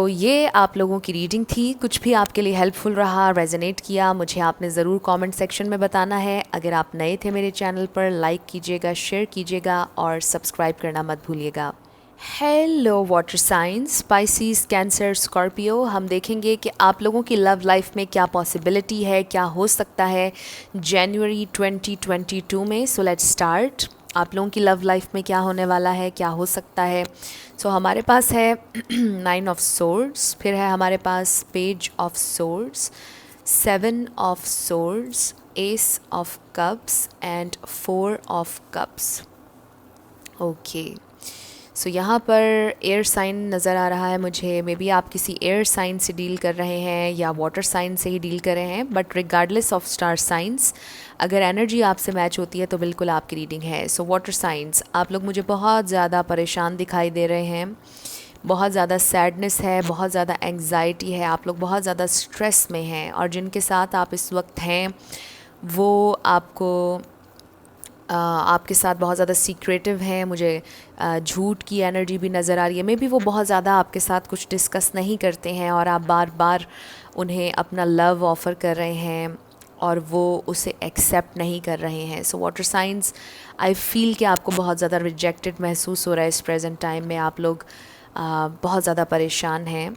ये आप लोगों की रीडिंग थी। कुछ भी आपके लिए हेल्पफुल रहा, रेजोनेट किया, मुझे आपने ज़रूर कमेंट सेक्शन में बताना है। अगर आप नए थे मेरे चैनल पर, लाइक कीजिएगा, शेयर कीजिएगा और सब्सक्राइब करना मत भूलिएगा। Hello water science, species, Cancer, Scorpio, हम देखेंगे कि आप लोगों की लव लाइफ में क्या पॉसिबिलिटी है, क्या हो सकता है जनवरी 2022 में। So let's start. आप लोगों की लव लाइफ में क्या होने वाला है, क्या हो सकता है। हमारे पास है 9 ऑफ सोर्ड्स, फिर है हमारे पास page of swords, 7 of swords, ace of cups and 4 of cups. Okay, यहाँ पर एयर साइन नज़र आ रहा है मुझे। मे बी आप किसी एयर साइन से डील कर रहे हैं या वाटर साइन से ही डील कर रहे हैं, but regardless of star signs, अगर एनर्जी आपसे मैच होती है तो बिल्कुल आपकी रीडिंग है। वाटर साइंस, आप लोग मुझे बहुत ज़्यादा परेशान दिखाई दे रहे हैं, बहुत ज़्यादा सैडनेस है, बहुत ज़्यादा एंग्जाइटी है, आप लोग बहुत ज़्यादा स्ट्रेस में हैं, और जिनके साथ आप इस वक्त हैं वो आपके साथ बहुत ज़्यादा सीक्रेटिव हैं। मुझे झूठ की एनर्जी भी नज़र आ रही है। मे बी वो बहुत ज़्यादा आपके साथ कुछ डिस्कस नहीं करते हैं और आप बार बार उन्हें अपना लव ऑफ़र कर रहे हैं और वो उसे एक्सेप्ट नहीं कर रहे हैं। वाटर साइंस, आई फील कि आपको बहुत ज़्यादा रिजेक्टेड महसूस हो रहा है इस प्रेजेंट टाइम में। आप लोग बहुत ज़्यादा परेशान हैं,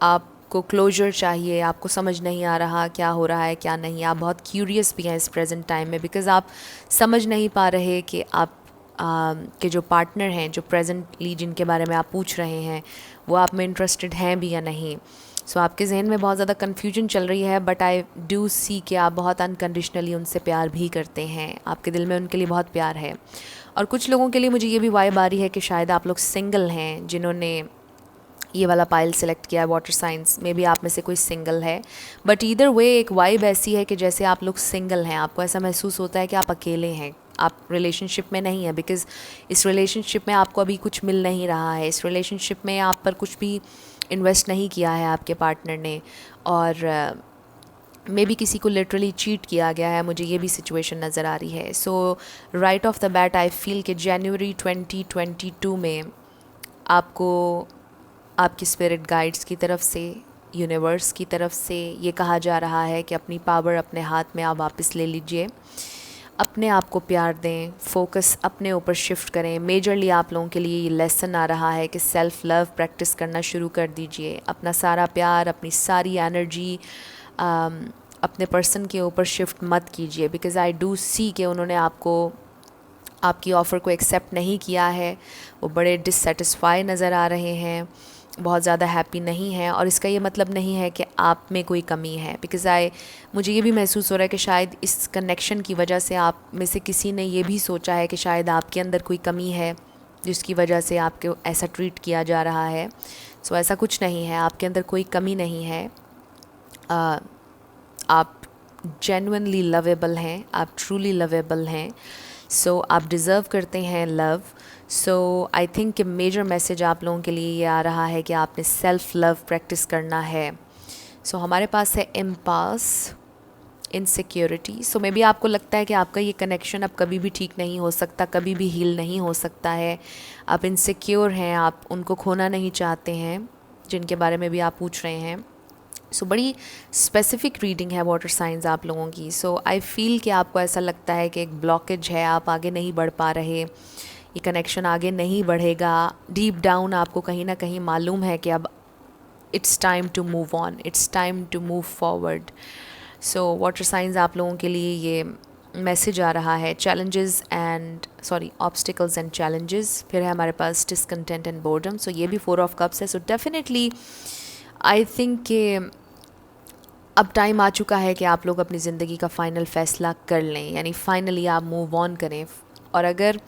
आपको क्लोजर चाहिए, आपको समझ नहीं आ रहा क्या हो रहा है क्या नहीं। आप बहुत क्यूरियस भी हैं इस प्रेजेंट टाइम में, बिकॉज़ आप समझ नहीं पा रहे कि आप के जो पार्टनर हैं, जो प्रेजेंटली जिनके बारे में आप पूछ रहे हैं, वो आप में इंटरेस्टेड हैं भी या नहीं। आपके जहन में बहुत ज़्यादा कन्फ्यूजन चल रही है, बट आई डू सी कि आप बहुत अनकंडीशनली उनसे प्यार भी करते हैं, आपके दिल में उनके लिए बहुत प्यार है। और कुछ लोगों के लिए मुझे ये भी वाइब आ रही है कि शायद आप लोग सिंगल हैं, जिन्होंने ये वाला पाइल सेलेक्ट किया है वाटर साइंस। में भी आप में से कोई सिंगल है, बट ईदर वे एक वाइब ऐसी है कि जैसे आप लोग सिंगल हैं, आपको ऐसा महसूस होता है कि आप अकेले हैं, आप रिलेशनशिप में नहीं है, बिकॉज़ इस रिलेशनशिप में आपको अभी कुछ मिल नहीं रहा है, इस रिलेशनशिप में आप पर कुछ भी इन्वेस्ट नहीं किया है आपके पार्टनर ने, और मे बी किसी को लिटरली चीट किया गया है। मुझे ये भी सिचुएशन नज़र आ रही है। Right of the bat I feel कि जनवरी 2022 में आपको आपकी स्पिरिट गाइड्स की तरफ से, यूनिवर्स की तरफ से ये कहा जा रहा है कि अपनी पावर अपने हाथ में आप वापस ले लीजिए, अपने आप को प्यार दें, फोकस अपने ऊपर शिफ्ट करें। मेजरली आप लोगों के लिए ये लेसन आ रहा है कि सेल्फ़ लव प्रैक्टिस करना शुरू कर दीजिए। अपना सारा प्यार, अपनी सारी एनर्जी अपने पर्सन के ऊपर शिफ्ट मत कीजिए, बिकॉज़ आई डू सी कि उन्होंने आपकी ऑफ़र को एक्सेप्ट नहीं किया है। वो बड़े डिससेटिस्फाई नज़र आ रहे हैं, बहुत ज़्यादा हैप्पी नहीं हैं, और इसका ये मतलब नहीं है कि आप में कोई कमी है, बिकॉज़ मुझे ये भी महसूस हो रहा है कि शायद इस कनेक्शन की वजह से आप में से किसी ने ये भी सोचा है कि शायद आपके अंदर कोई कमी है जिसकी वजह से आपको ऐसा ट्रीट किया जा रहा है। ऐसा कुछ नहीं है, आपके अंदर कोई कमी नहीं है। आप जेन्युइनली लवेबल हैं, आप ट्रूली लवेबल हैं। आप डिज़र्व करते हैं लव। आई थिंक कि मेजर मैसेज आप लोगों के लिए ये आ रहा है कि आपने सेल्फ़ लव प्रैक्टिस करना है। हमारे पास है इम्पास, इनसिक्योरिटी। मे बी आपको लगता है कि आपका ये कनेक्शन अब कभी भी ठीक नहीं हो सकता, कभी भी हील नहीं हो सकता है। आप इनसिक्योर हैं, आप उनको खोना नहीं चाहते हैं जिनके बारे में भी आप पूछ रहे हैं। बड़ी स्पेसिफिक रीडिंग है वाटर साइंस आप लोगों की। आई फील कि आपको ऐसा लगता है कि एक ब्लॉकेज है, आप आगे नहीं बढ़ पा रहे, ये कनेक्शन आगे नहीं बढ़ेगा। डीप डाउन आपको कहीं ना कहीं मालूम है कि अब it's time to move on, it's time to move forward. So water signs आप लोगों के लिए ये मैसेज आ रहा है, challenges and obstacles and challenges. फिर है हमारे पास डिसकंटेंट एंड बोर्डम। सो ये भी 4 ऑफ कप्स है। सो डेफिनेटली आई थिंक कि अब टाइम आ चुका है कि आप लोग अपनी ज़िंदगी का फ़ाइनल फ़ैसला कर लें, यानी फ़ाइनली आप मूव ऑन करें। और अगर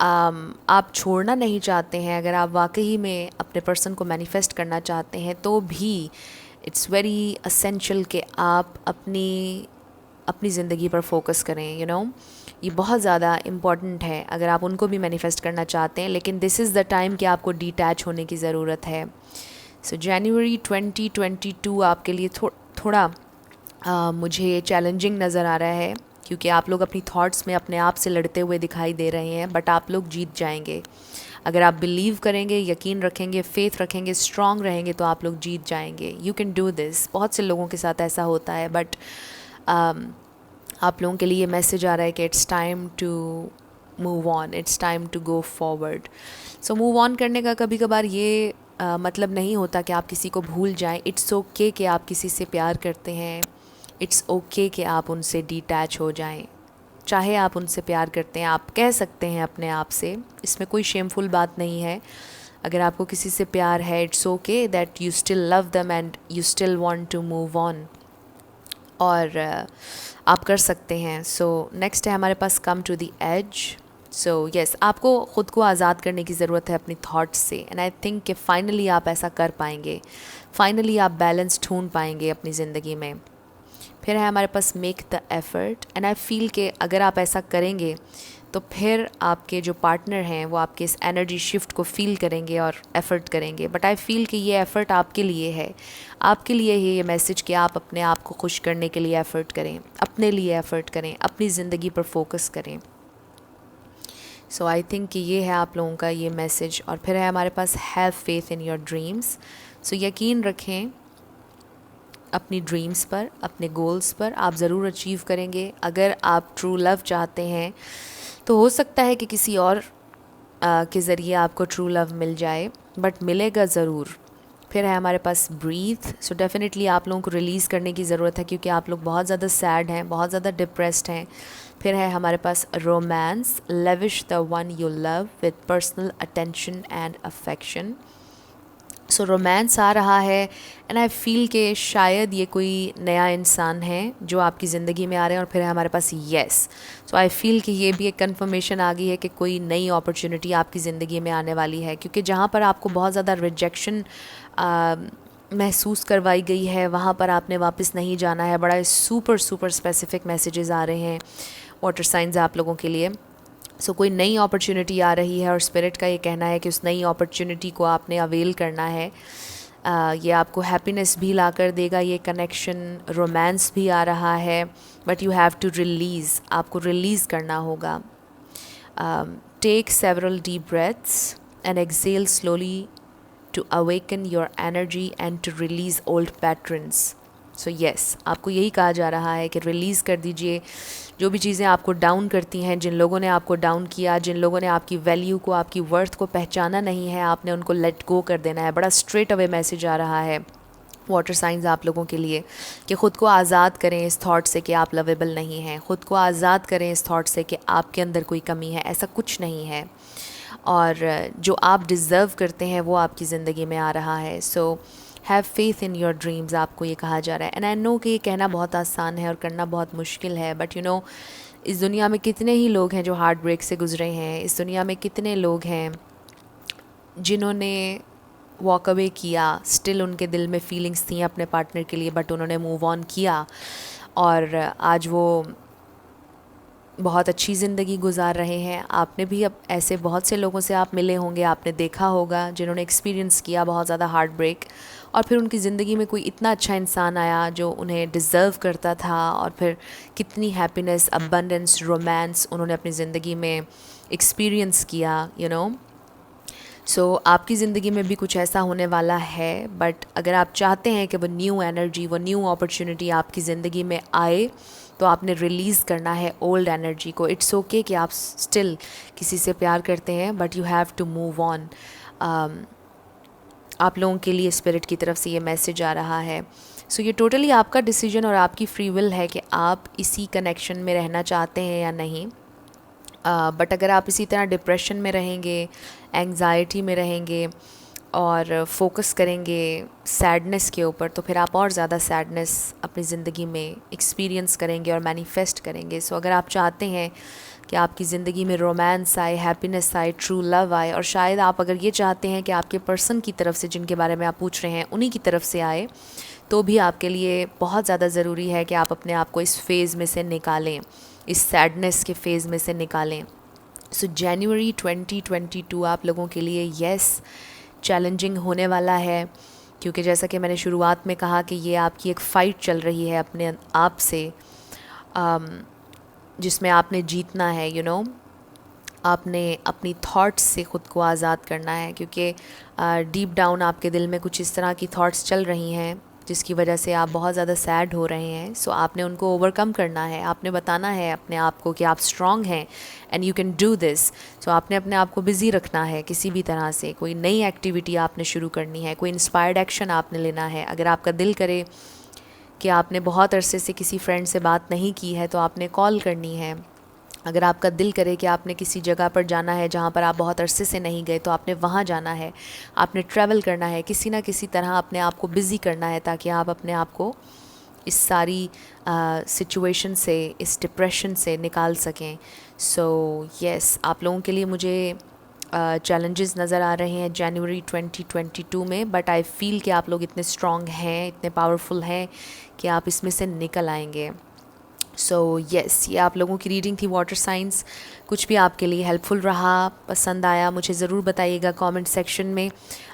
आप छोड़ना नहीं चाहते हैं, अगर आप वाकई में अपने पर्सन को मैनिफेस्ट करना चाहते हैं, तो भी इट्स वेरी असेंशियल कि आप अपनी ज़िंदगी पर फोकस करें। ये बहुत ज़्यादा इम्पॉर्टेंट है अगर आप उनको भी मैनिफेस्ट करना चाहते हैं। लेकिन दिस इज़ द टाइम कि आपको डिटैच होने की ज़रूरत है। सो जनवरी 2022 आपके लिए थोड़ा मुझे चैलेंजिंग नज़र आ रहा है, क्योंकि आप लोग अपनी थॉट्स में अपने आप से लड़ते हुए दिखाई दे रहे हैं। बट आप लोग जीत जाएंगे अगर आप बिलीव करेंगे, यकीन रखेंगे, फेथ रखेंगे, स्ट्रांग रहेंगे, तो आप लोग जीत जाएंगे। You can do this. बहुत से लोगों के साथ ऐसा होता है, बट आप लोगों के लिए मैसेज आ रहा है कि it's time to move on, it's time to go forward. So move on करने का कभी कभार ये मतलब नहीं होता कि आप किसी को भूल जाएं। इट्स ओके कि आप किसी से प्यार करते हैं, इट्स ओके कि आप उनसे डिटैच हो जाएं। चाहे आप उनसे प्यार करते हैं, आप कह सकते हैं अपने आप से, इसमें कोई शेमफुल बात नहीं है। अगर आपको किसी से प्यार है, it's okay that you still love them and you still want to move on, और आप कर सकते हैं। सो नेक्स्ट है हमारे पास come to the edge. So yes, आपको ख़ुद को आज़ाद करने की ज़रूरत है अपनी थॉट्स से, एंड आई थिंक कि फ़ाइनली आप ऐसा कर पाएंगे, फ़ाइनली आप बैलेंस ढूंढ पाएंगे अपनी ज़िंदगी में। फिर है हमारे पास make the effort, and I feel कि अगर आप ऐसा करेंगे तो फिर आपके जो पार्टनर हैं वो आपके इस एनर्जी शिफ्ट को फील करेंगे और एफ़र्ट करेंगे। बट आई फील कि ये एफ़र्ट आपके लिए है, आपके लिए ही ये मैसेज कि आप अपने आप को खुश करने के लिए एफ़र्ट करें, अपने लिए एफ़र्ट करें, अपनी ज़िंदगी पर फोकस करें। सो आई थिंक कि ये है आप लोगों का ये मैसेज। और फिर है हमारे पास have faith in your dreams. So यकीन रखें अपनी ड्रीम्स पर, अपने गोल्स पर, आप ज़रूर अचीव करेंगे। अगर आप ट्रू लव चाहते हैं तो हो सकता है कि किसी और के ज़रिए आपको ट्रू लव मिल जाए, बट मिलेगा ज़रूर। फिर है हमारे पास ब्रीथ। सो डेफिनेटली आप लोगों को रिलीज़ करने की ज़रूरत है, क्योंकि आप लोग बहुत ज़्यादा सैड हैं, बहुत ज़्यादा डिप्रेस्ड हैं। फिर है हमारे पास romance. Lavish the one you love with personal attention and affection. So romance आ रहा है, एंड आई फील कि शायद ये कोई नया इंसान है जो आपकी ज़िंदगी में आ रहे हैं। और फिर है हमारे पास येस। सो आई फील कि ये भी एक कंफर्मेशन आ गई है कि कोई नई अपॉर्चुनिटी आपकी ज़िंदगी में आने वाली है, क्योंकि जहाँ पर आपको बहुत ज़्यादा रिजेक्शन महसूस करवाई गई है, वहाँ पर आपने वापस नहीं जाना है। बड़ा सुपर स्पेसिफिक मैसेजेस आ रहे हैं वाटर साइंस आप लोगों के लिए। सो कोई नई अपॉर्चुनिटी आ रही है, और स्पिरिट का ये कहना है कि उस नई अपॉर्चुनिटी को आपने अवेल करना है। ये आपको हैप्पीनेस भी ला कर देगा, ये कनेक्शन। रोमांस भी आ रहा है, but you have to release, आपको रिलीज़ करना होगा। Take several deep breaths and exhale slowly to awaken your energy and to release old patterns. So yes, आपको यही कहा जा रहा है कि रिलीज़ कर दीजिए जो भी चीज़ें आपको डाउन करती हैं। जिन लोगों ने आपको डाउन किया, जिन लोगों ने आपकी वैल्यू को, आपकी वर्थ को पहचाना नहीं है, आपने उनको लेट गो कर देना है। बड़ा स्ट्रेट अवे मैसेज आ रहा है वाटर साइंस आप लोगों के लिए कि ख़ुद को आज़ाद करें इस थॉट से कि आप लवेबल नहीं हैं। ख़ुद को आज़ाद करें इस थॉट से कि आपके अंदर कोई कमी है, ऐसा कुछ नहीं है। और जो आप डिज़र्व करते हैं वो आपकी ज़िंदगी में आ रहा है। So have faith in your dreams, आपको ये कहा जा रहा है। एंड आई नो कि ये कहना बहुत आसान है और करना बहुत मुश्किल है, बट यू नो इस दुनिया में कितने ही लोग हैं जो हार्ट ब्रेक से गुजरे हैं। इस दुनिया में कितने लोग हैं जिन्होंने वॉक अवे किया, स्टिल उनके दिल में फीलिंग्स थी अपने पार्टनर के लिए, बट उन्होंने मूव ऑन किया और आज वो बहुत अच्छी ज़िंदगी गुजार रहे हैं। आपने भी अब ऐसे बहुत से लोगों से आप मिले होंगे, आपने देखा होगा जिन्होंने एक्सपीरियंस किया बहुत ज़्यादा हार्ट ब्रेक, और फिर उनकी ज़िंदगी में कोई इतना अच्छा इंसान आया जो उन्हें डिज़र्व करता था, और फिर कितनी हैप्पीनेस, अबंडेंस, रोमांस उन्होंने अपनी ज़िंदगी में एक्सपीरियंस किया, यू नो। सो आपकी ज़िंदगी में भी कुछ ऐसा होने वाला है, बट अगर आप चाहते हैं कि वो न्यू एनर्जी, वो न्यू अपॉर्चुनिटी आपकी ज़िंदगी में आए, तो आपने रिलीज़ करना है ओल्ड एनर्जी को। इट्स ओके कि आप स्टिल किसी से प्यार करते हैं, but you have to move on. आप लोगों के लिए स्पिरिट की तरफ से ये मैसेज आ रहा है। सो ये टोटली आपका डिसीजन और आपकी फ्री विल है कि आप इसी कनेक्शन में रहना चाहते हैं या नहीं। बट अगर आप इसी तरह डिप्रेशन में रहेंगे, एंग्जाइटी में रहेंगे और फोकस करेंगे सैडनेस के ऊपर, तो फिर आप और ज़्यादा सैडनेस अपनी ज़िंदगी में एक्सपीरियंस करेंगे और मैनिफेस्ट करेंगे। सो अगर आप चाहते हैं कि आपकी ज़िंदगी में रोमांस आए, हैप्पीनेस आए, ट्रू लव आए, और शायद आप अगर ये चाहते हैं कि आपके पर्सन की तरफ से जिनके बारे में आप पूछ रहे हैं उन्हीं की तरफ से आए, तो भी आपके लिए बहुत ज़्यादा ज़रूरी है कि आप अपने आप को इस फेज़ में से निकालें, इस सैडनेस के फेज़ में से निकालें। सो जनवरी 2022 आप लोगों के लिए चैलेंजिंग होने वाला है, क्योंकि जैसा कि मैंने शुरुआत में कहा कि ये आपकी एक फ़ाइट चल रही है अपने आप से, जिसमें आपने जीतना है। आपने अपनी थॉट्स से ख़ुद को आज़ाद करना है, क्योंकि डीप डाउन आपके दिल में कुछ इस तरह की थॉट्स चल रही हैं जिसकी वजह से आप बहुत ज़्यादा सैड हो रहे हैं। सो आपने उनको ओवरकम करना है, आपने बताना है अपने आप को कि आप स्ट्रॉन्ग हैं and you can do this. So आपने अपने आप को बिज़ी रखना है किसी भी तरह से, कोई नई एक्टिविटी आपने शुरू करनी है, कोई इंस्पायर्ड एक्शन आपने लेना है। अगर आपका दिल करे कि आपने बहुत अरसे से किसी फ्रेंड से बात नहीं की है, तो आपने कॉल करनी है। अगर आपका दिल करे कि आपने किसी जगह पर जाना है जहाँ पर आप बहुत अरसे से नहीं गए, तो आपने वहाँ जाना है, आपने ट्रैवल करना है, किसी ना किसी तरह अपने आप को बिज़ी करना है, ताकि आप अपने आप को इस सारी सिचुएशन से, इस डिप्रेशन से निकाल सकें। सो यस, आप लोगों के लिए मुझे चैलेंजेस नज़र आ रहे हैं जनवरी 2022 में, बट आई फील कि आप लोग इतने स्ट्रॉन्ग हैं, इतने पावरफुल हैं कि आप इसमें से निकल आएंगे। सो यस, ये आप लोगों की रीडिंग थी वाटर साइंस। कुछ भी आपके लिए हेल्पफुल रहा, पसंद आया, मुझे ज़रूर बताइएगा कमेंट सेक्शन में।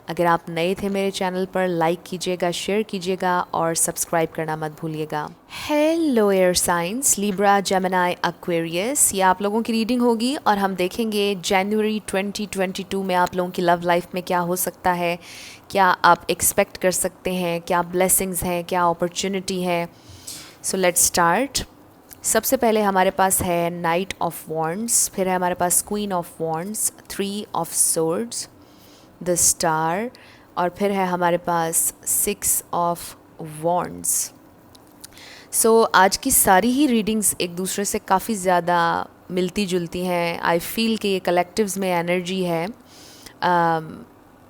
अगर आप नए थे मेरे चैनल पर, लाइक कीजिएगा, शेयर कीजिएगा और सब्सक्राइब करना मत भूलिएगा। Hello air signs, Libra, Gemini, Aquarius, ये आप लोगों की रीडिंग होगी और हम देखेंगे जनवरी 2022 में आप लोगों की लव लाइफ में क्या हो सकता है, क्या आप एक्सपेक्ट कर सकते हैं, क्या ब्लेसिंग्स हैं, क्या अपॉर्चुनिटी है। So let's start. सबसे पहले हमारे पास है नाइट ऑफ वॉन्ड्स, फिर है हमारे पास queen of wands, 3 of swords, the star, और फिर है हमारे पास 6 ऑफ वॉन्ड्स। सो आज की सारी ही रीडिंग्स एक दूसरे से काफ़ी ज़्यादा मिलती जुलती हैं। आई फील कि ये कलेक्टिव्स में एनर्जी है।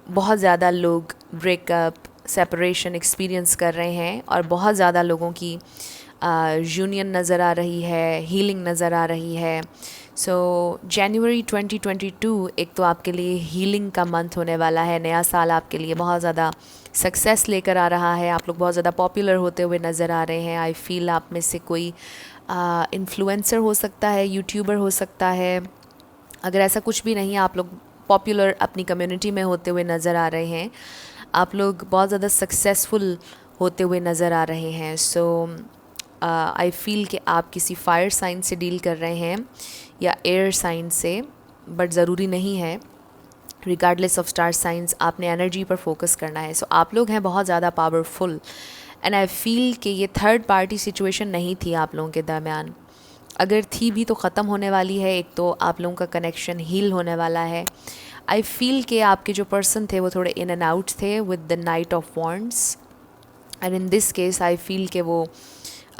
बहुत ज़्यादा लोग ब्रेकअप, सेपरेशन एक्सपीरियंस कर रहे हैं और बहुत ज़्यादा लोगों की यूनियन नज़र आ रही है, हीलिंग नज़र आ रही है। सो जनवरी 2022 एक तो आपके लिए हीलिंग का मंथ होने वाला है। नया साल आपके लिए बहुत ज़्यादा सक्सेस लेकर आ रहा है। आप लोग बहुत ज़्यादा पॉपुलर होते हुए नज़र आ रहे हैं। आई फील आप में से कोई इन्फ्लुएंसर हो सकता है, यूट्यूबर हो सकता है। अगर ऐसा कुछ भी नहीं, आप लोग पॉपुलर अपनी कम्युनिटी में होते हुए नज़र आ रहे हैं। आप लोग बहुत ज़्यादा सक्सेसफुल होते हुए नज़र आ रहे हैं। सो आई फील कि आप किसी फायर साइन से डील कर रहे हैं या एयर साइन से, बट ज़रूरी नहीं है। रिगार्डलेस ऑफ स्टार साइंस, आपने एनर्जी पर फोकस करना है। सो आप लोग हैं बहुत ज़्यादा पावरफुल एंड आई फील कि ये थर्ड पार्टी सिचुएशन नहीं थी आप लोगों के दरमियान। अगर थी भी तो ख़त्म होने वाली है। एक तो आप लोगों का कनेक्शन हील होने वाला है। आई फील कि आपके जो पर्सन थे वो थोड़े इन एंड आउट थे with the night of wands, and in this case I feel कि वो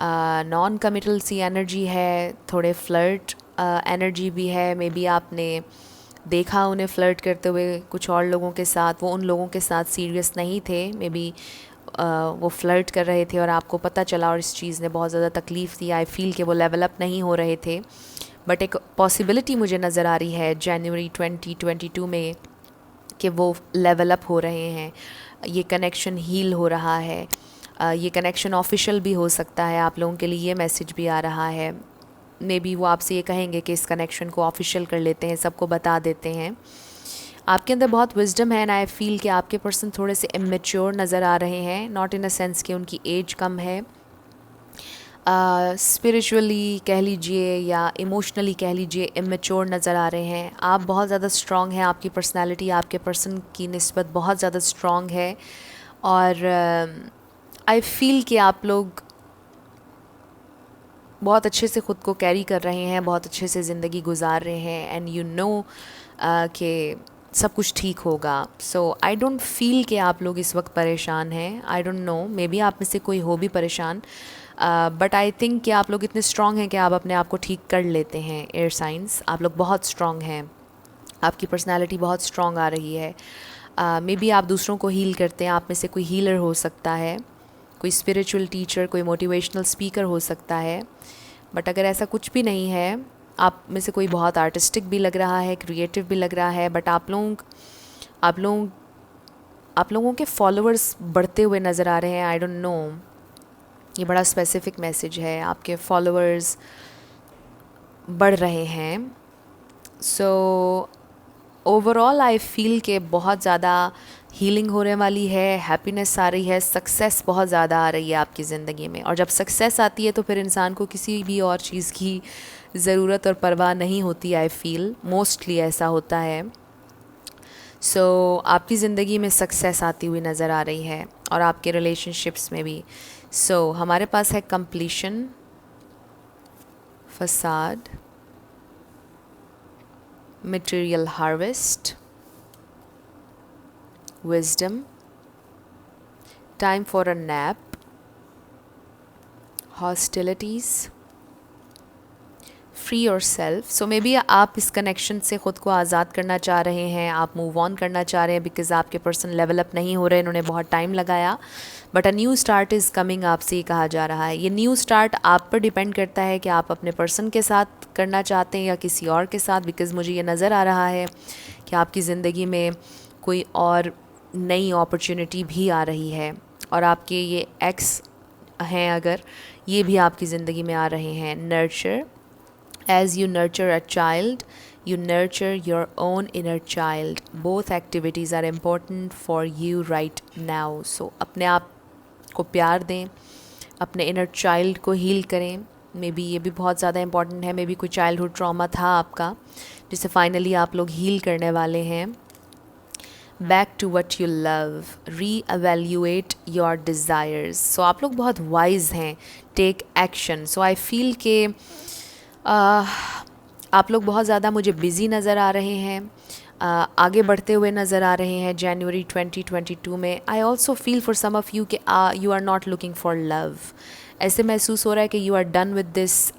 नॉन कमिटल सी एनर्जी है, थोड़े फ्लर्ट एनर्जी भी है। मे बी आपने देखा उन्हें फ्लर्ट करते हुए कुछ और लोगों के साथ, वो उन लोगों के साथ सीरियस नहीं थे। मे बी वो फ्लर्ट कर रहे थे और आपको पता चला और इस चीज़ ने बहुत ज़्यादा तकलीफ़ दी। आई फील कि वो लेवल अप नहीं हो रहे थे, बट एक पॉसिबिलिटी मुझे नज़र आ रही है जनवरी 2022 में कि वो लेवल अप हो रहे हैं। ये कनेक्शन हील हो रहा है। ये कनेक्शन ऑफिशियल भी हो सकता है। आप लोगों के लिए ये मैसेज भी आ रहा है। मे बी वो आपसे ये कहेंगे कि इस कनेक्शन को ऑफिशियल कर लेते हैं, सबको बता देते हैं। आपके अंदर बहुत विजडम है एंड आई फील कि आपके पर्सन थोड़े से इमेच्योर नज़र आ रहे हैं, नॉट इन अ सेंस कि उनकी एज कम है। स्पिरिचुअली कह लीजिए या इमोशनली कह लीजिए इमेच्योर नज़र आ रहे हैं। आप बहुत ज़्यादा स्ट्रॉन्ग हैं, आपकी पर्सनालिटी आपके पर्सन की निस्बत बहुत ज़्यादा स्ट्रॉन्ग है। और आई फील कि आप लोग बहुत अच्छे से ख़ुद को कैरी कर रहे हैं, बहुत अच्छे से ज़िंदगी गुजार रहे हैं, एंड यू नो कि सब कुछ ठीक होगा। सो आई डोंट फील कि आप लोग इस वक्त परेशान हैं। I don't know, may be आप में से कोई हो भी परेशान, बट आई थिंक कि आप लोग इतने स्ट्रॉन्ग हैं कि आप अपने आप को ठीक कर लेते हैं। एयर साइंस, आप लोग बहुत स्ट्रॉन्ग हैं, आपकी पर्सनालिटी बहुत स्ट्रॉन्ग आ रही है। मे बी आप दूसरों को हील करते हैं, आप में से कोई हीलर हो सकता है, कोई स्पिरिचुअल टीचर, कोई मोटिवेशनल स्पीकर हो सकता है। बट अगर ऐसा कुछ भी नहीं है, आप में से कोई बहुत आर्टिस्टिक भी लग रहा है, क्रिएटिव भी लग रहा है, बट आप लोगों के फॉलोअर्स बढ़ते हुए नज़र आ रहे हैं। आई डोंट नो, ये बड़ा स्पेसिफिक मैसेज है, आपके फॉलोअर्स बढ़ रहे हैं। सो ओवरऑल आई फील कि बहुत ज़्यादा हीलिंग होने वाली है, हैप्पीनेस आ रही है, सक्सेस बहुत ज़्यादा आ रही है आपकी ज़िंदगी में। और जब सक्सेस आती है तो फिर इंसान को किसी भी और चीज़ की ज़रूरत और परवाह नहीं होती। आई फील मोस्टली ऐसा होता है। सो आपकी ज़िंदगी में सक्सेस आती हुई नज़र आ रही है, और आपके रिलेशनशिप्स में भी। सो हमारे पास है कंप्लीशन, फसाद, material harvest, wisdom, time for a nap, hostilities, free your self. So may be आप इस कनेक्शन से ख़ुद को आज़ाद करना चाह रहे हैं, आप मूव ऑन करना चाह रहे हैं, बिकॉज आपके पर्सन लेवल अप नहीं हो रहे, इन्होंने बहुत टाइम लगाया। But a new start is coming, आपसे ये कहा जा रहा है। ये न्यू स्टार्ट आप पर डिपेंड करता है कि आप अपने पर्सन के साथ करना चाहते हैं या किसी और के साथ, बिकॉज़ मुझे ये नज़र आ रहा है कि आपकी ज़िंदगी में कोई और नई अपॉर्चुनिटी भी आ रही है, और आपके ये एक्स हैं अगर, ये भी आपकी ज़िंदगी में आ रहे हैं। Nurture, as you nurture a child, you nurture your own inner child. Both activities are important for you right now. So अपने आप को प्यार दें, अपने inner child को हील करें। मे बी ये भी बहुत ज़्यादा इम्पॉर्टेंट है। मे बी कोई चाइल्डहुड ट्रॉमा था आपका, जिसे फाइनली आप लोग हील करने वाले हैं। Back to what you love, reevaluate your desires. So आप लोग बहुत वाइज हैं, take action. So I feel के आप लोग बहुत ज़्यादा मुझे बिज़ी नज़र आ रहे हैं, आगे बढ़ते हुए नज़र आ रहे हैं जनवरी 2022 में। I also feel for some of you कि you are not looking for love. ऐसे महसूस हो रहा है कि you are done with this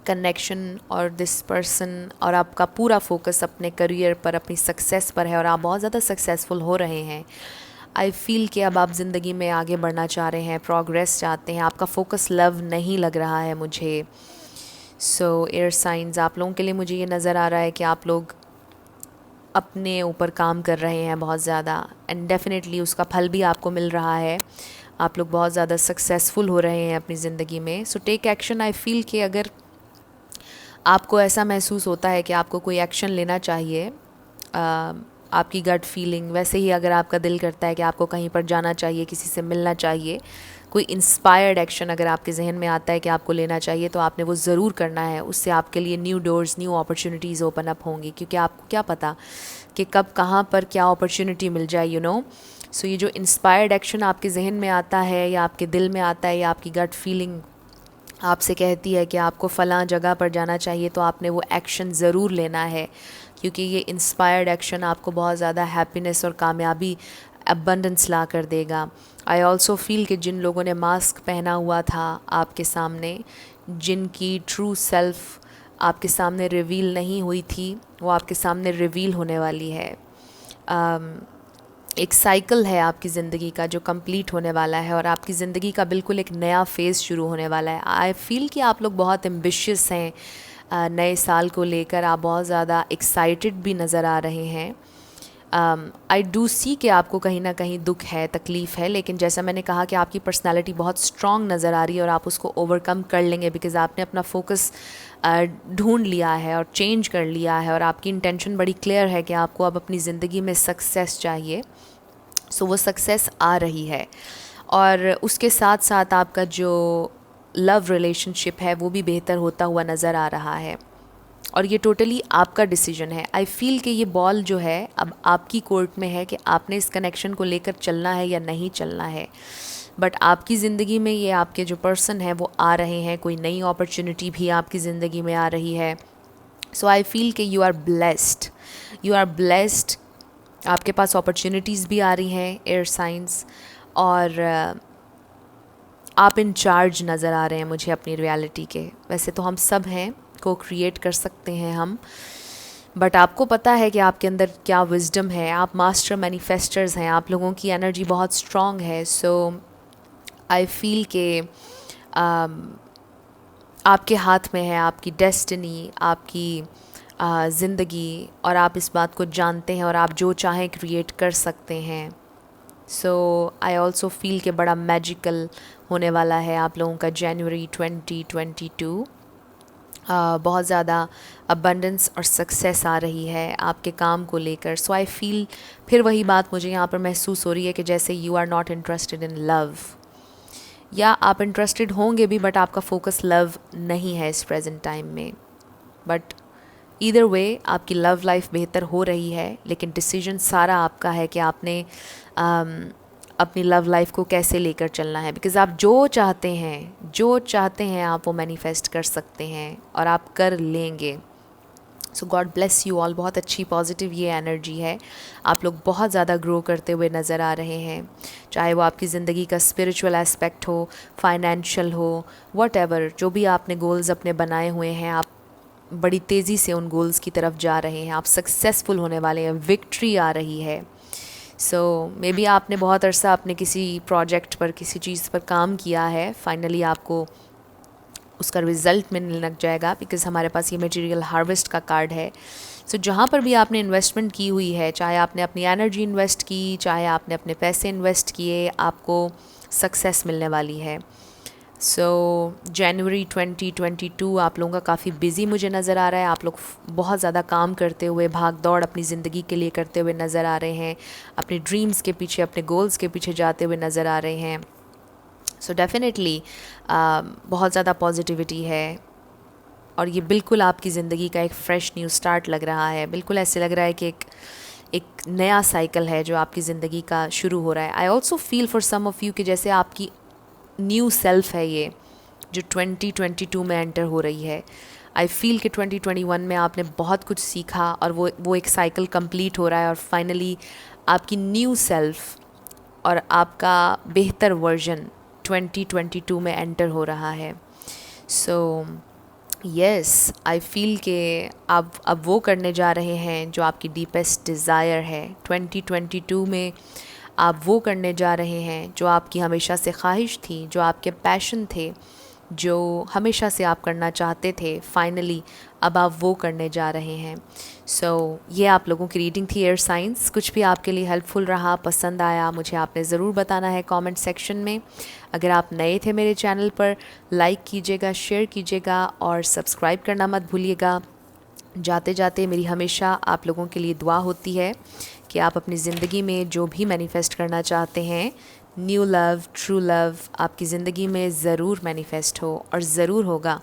connection और दिस पर्सन, और आपका पूरा फोकस अपने करियर पर, अपनी सक्सेस पर है, और आप बहुत ज़्यादा सक्सेसफुल हो रहे हैं। आई फील कि अब आप ज़िंदगी में आगे बढ़ना चाह रहे हैं, प्रोग्रेस चाहते हैं, आपका फोकस लव नहीं लग रहा है मुझे। सो एयर साइंस, आप लोगों के लिए मुझे ये नज़र आ रहा है कि आप लोग अपने ऊपर काम कर रहे हैं बहुत ज़्यादा, एंड डेफिनेटली उसका फल भी आपको मिल रहा है। आप लोग बहुत ज़्यादा सक्सेसफुल हो रहे हैं अपनी ज़िंदगी में। So take action. I feel कि अगर आपको ऐसा महसूस होता है कि आपको कोई एक्शन लेना चाहिए, आपकी गट फीलिंग, वैसे ही अगर आपका दिल करता है कि आपको कहीं पर जाना चाहिए, किसी से मिलना चाहिए, कोई इंस्पायर्ड एक्शन अगर आपके जहन में आता है कि आपको लेना चाहिए, तो आपने वो ज़रूर करना है। उससे आपके लिए new doors, new opportunities open up होंगी, क्योंकि आपको क्या पता कि कब कहाँ पर क्या अपॉर्चुनिटी मिल जाए, यू नो। सो ये जो इंस्पायर्ड एक्शन आपके जहन में आता है, या आपके दिल में आता है, या आपकी गट फीलिंग आपसे कहती है कि आपको फ़लाँ जगह पर जाना चाहिए, तो आपने वो एक्शन ज़रूर लेना है, क्योंकि ये इंस्पायर्ड एक्शन आपको बहुत ज़्यादा हैप्पीनेस और कामयाबी, अबंडेंस ला कर देगा। आई ऑल्सो फील कि जिन लोगों ने मास्क पहना हुआ था आपके सामने, जिनकी ट्रू सेल्फ़ आपके सामने रिवील नहीं हुई थी, वो आपके सामने रिवील होने वाली है। एक साइकिल है आपकी ज़िंदगी का जो कंप्लीट होने वाला है, और आपकी ज़िंदगी का बिल्कुल एक नया फ़ेज़ शुरू होने वाला है। आई फील कि आप लोग बहुत एम्बिशियस हैं नए साल को लेकर, आप बहुत ज़्यादा एक्साइटेड भी नज़र आ रहे हैं। आई डू सी कि आपको कहीं ना कहीं दुख है, तकलीफ़ है, लेकिन जैसा मैंने कहा कि आपकी पर्सनालिटी बहुत स्ट्रॉन्ग नज़र आ रही है, और आप उसको ओवरकम कर लेंगे, बिकॉज़ आपने अपना फोकस ढूंढ लिया है और चेंज कर लिया है, और आपकी इंटेंशन बड़ी क्लियर है कि आपको अब अपनी ज़िंदगी में सक्सेस चाहिए। सो वो सक्सेस आ रही है, और उसके साथ साथ आपका जो लव रिलेशनशिप है वो भी बेहतर होता हुआ नज़र आ रहा है। और ये टोटली आपका डिसीजन है। आई फील कि ये बॉल जो है अब आपकी कोर्ट में है कि आपने इस कनेक्शन को लेकर चलना है या नहीं चलना है। बट आपकी ज़िंदगी में ये आपके जो पर्सन है वो आ रहे हैं, कोई नई अपॉर्चुनिटी भी आपकी ज़िंदगी में आ रही है। सो आई फील कि you are blessed, you are blessed. आपके पास अपॉर्चुनिटीज़ भी आ रही हैं एयर साइंस, और आप इन चार्ज नज़र आ रहे हैं मुझे अपनी रियलिटी के। वैसे तो हम सब हैं, को क्रिएट कर सकते हैं हम, बट आपको पता है कि आपके अंदर क्या विजडम है। आप मास्टर मैनिफेस्टर्स हैं, आप लोगों की एनर्जी बहुत स्ट्रॉन्ग है। सो आई फील के आपके हाथ में है आपकी डेस्टिनी, आपकी ज़िंदगी, और आप इस बात को जानते हैं और आप जो चाहें क्रिएट कर सकते हैं। सो आई ऑल्सो फील कि बड़ा मैजिकल होने वाला है आप लोगों का जनवरी 2022। बहुत ज़्यादा अबंडेंस और सक्सेस आ रही है आपके काम को लेकर। सो आई फील, फिर वही बात मुझे यहाँ पर महसूस हो रही है कि जैसे you are not interested in love, या आप इंटरेस्टेड होंगे भी बट आपका फोकस लव नहीं है इस प्रेजेंट टाइम में। बट ईदर वे आपकी लव लाइफ बेहतर हो रही है, लेकिन डिसीजन सारा आपका है कि आपने अपनी लव लाइफ को कैसे लेकर चलना है। बिकॉज़ आप जो चाहते हैं आप वो मैनिफेस्ट कर सकते हैं और आप कर लेंगे। सो गॉड ब्लेस यू ऑल। बहुत अच्छी पॉजिटिव ये एनर्जी है। आप लोग बहुत ज़्यादा ग्रो करते हुए नज़र आ रहे हैं, चाहे वो आपकी ज़िंदगी का स्पिरिचुअल एस्पेक्ट हो, फाइनेंशियल हो, वॉट जो भी आपने गोल्स अपने बनाए हुए हैं, आप बड़ी तेज़ी से उन गोल्स की तरफ जा रहे हैं। आप सक्सेसफुल होने वाले हैं, विक्ट्री आ रही है। सो मे बी आपने बहुत अरसा अपने किसी प्रोजेक्ट पर, किसी चीज़ पर काम किया है, फाइनली आपको उसका रिज़ल्ट मिलने लग जाएगा। बिकॉज़ हमारे पास ये मटेरियल हार्वेस्ट का कार्ड है। सो जहाँ पर भी आपने इन्वेस्टमेंट की हुई है, चाहे आपने अपनी एनर्जी इन्वेस्ट की, चाहे आपने अपने पैसे इन्वेस्ट किए, आपको सक्सेस मिलने वाली है। सो जनवरी 2022 आप लोगों का काफ़ी बिज़ी मुझे नज़र आ रहा है। आप लोग बहुत ज़्यादा काम करते हुए, भाग दौड़ अपनी ज़िंदगी के लिए करते हुए नज़र आ रहे हैं, अपने ड्रीम्स के पीछे, अपने गोल्स के पीछे जाते हुए नज़र आ रहे हैं। सो डेफिनेटली बहुत ज़्यादा पॉजिटिविटी है, और ये बिल्कुल आपकी ज़िंदगी का एक फ़्रेश न्यू स्टार्ट लग रहा है। बिल्कुल ऐसे लग रहा है कि एक नया साइकिल है जो आपकी ज़िंदगी का शुरू हो रहा है। I also feel for some of you कि जैसे आपकी न्यू सेल्फ है ये जो 2022 में एंटर हो रही है। आई फील कि 2021 में आपने बहुत कुछ सीखा और वो एक साइकिल कंप्लीट हो रहा है, और फाइनली आपकी न्यू सेल्फ और आपका बेहतर वर्जन 2022 में एंटर हो रहा है। सो यस, आई फील कि आप अब वो करने जा रहे हैं जो आपकी डीपेस्ट डिज़ायर है। 2022 में आप वो करने जा रहे हैं जो आपकी हमेशा से ख्वाहिश थी, जो आपके पैशन थे, जो हमेशा से आप करना चाहते थे। फाइनली अब आप वो करने जा रहे हैं। सो ये आप लोगों की रीडिंग थी एयर साइंस। कुछ भी आपके लिए हेल्पफुल रहा, पसंद आया, मुझे आपने ज़रूर बताना है कमेंट सेक्शन में। अगर आप नए थे मेरे चैनल पर, लाइक कीजिएगा, शेयर कीजिएगा और सब्सक्राइब करना मत भूलिएगा। जाते जाते मेरी हमेशा आप लोगों के लिए दुआ होती है कि आप अपनी ज़िंदगी में जो भी मैनिफेस्ट करना चाहते हैं, न्यू लव, ट्रू लव आपकी ज़िंदगी में ज़रूर मैनिफेस्ट हो, और ज़रूर होगा,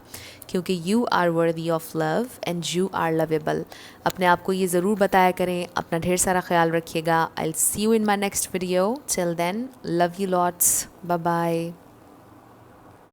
क्योंकि you are worthy of love and you are lovable. अपने आप को ये ज़रूर बताया करें। अपना ढेर सारा ख्याल रखिएगा। I will see you in my next video. Till then, love you lots, bye bye.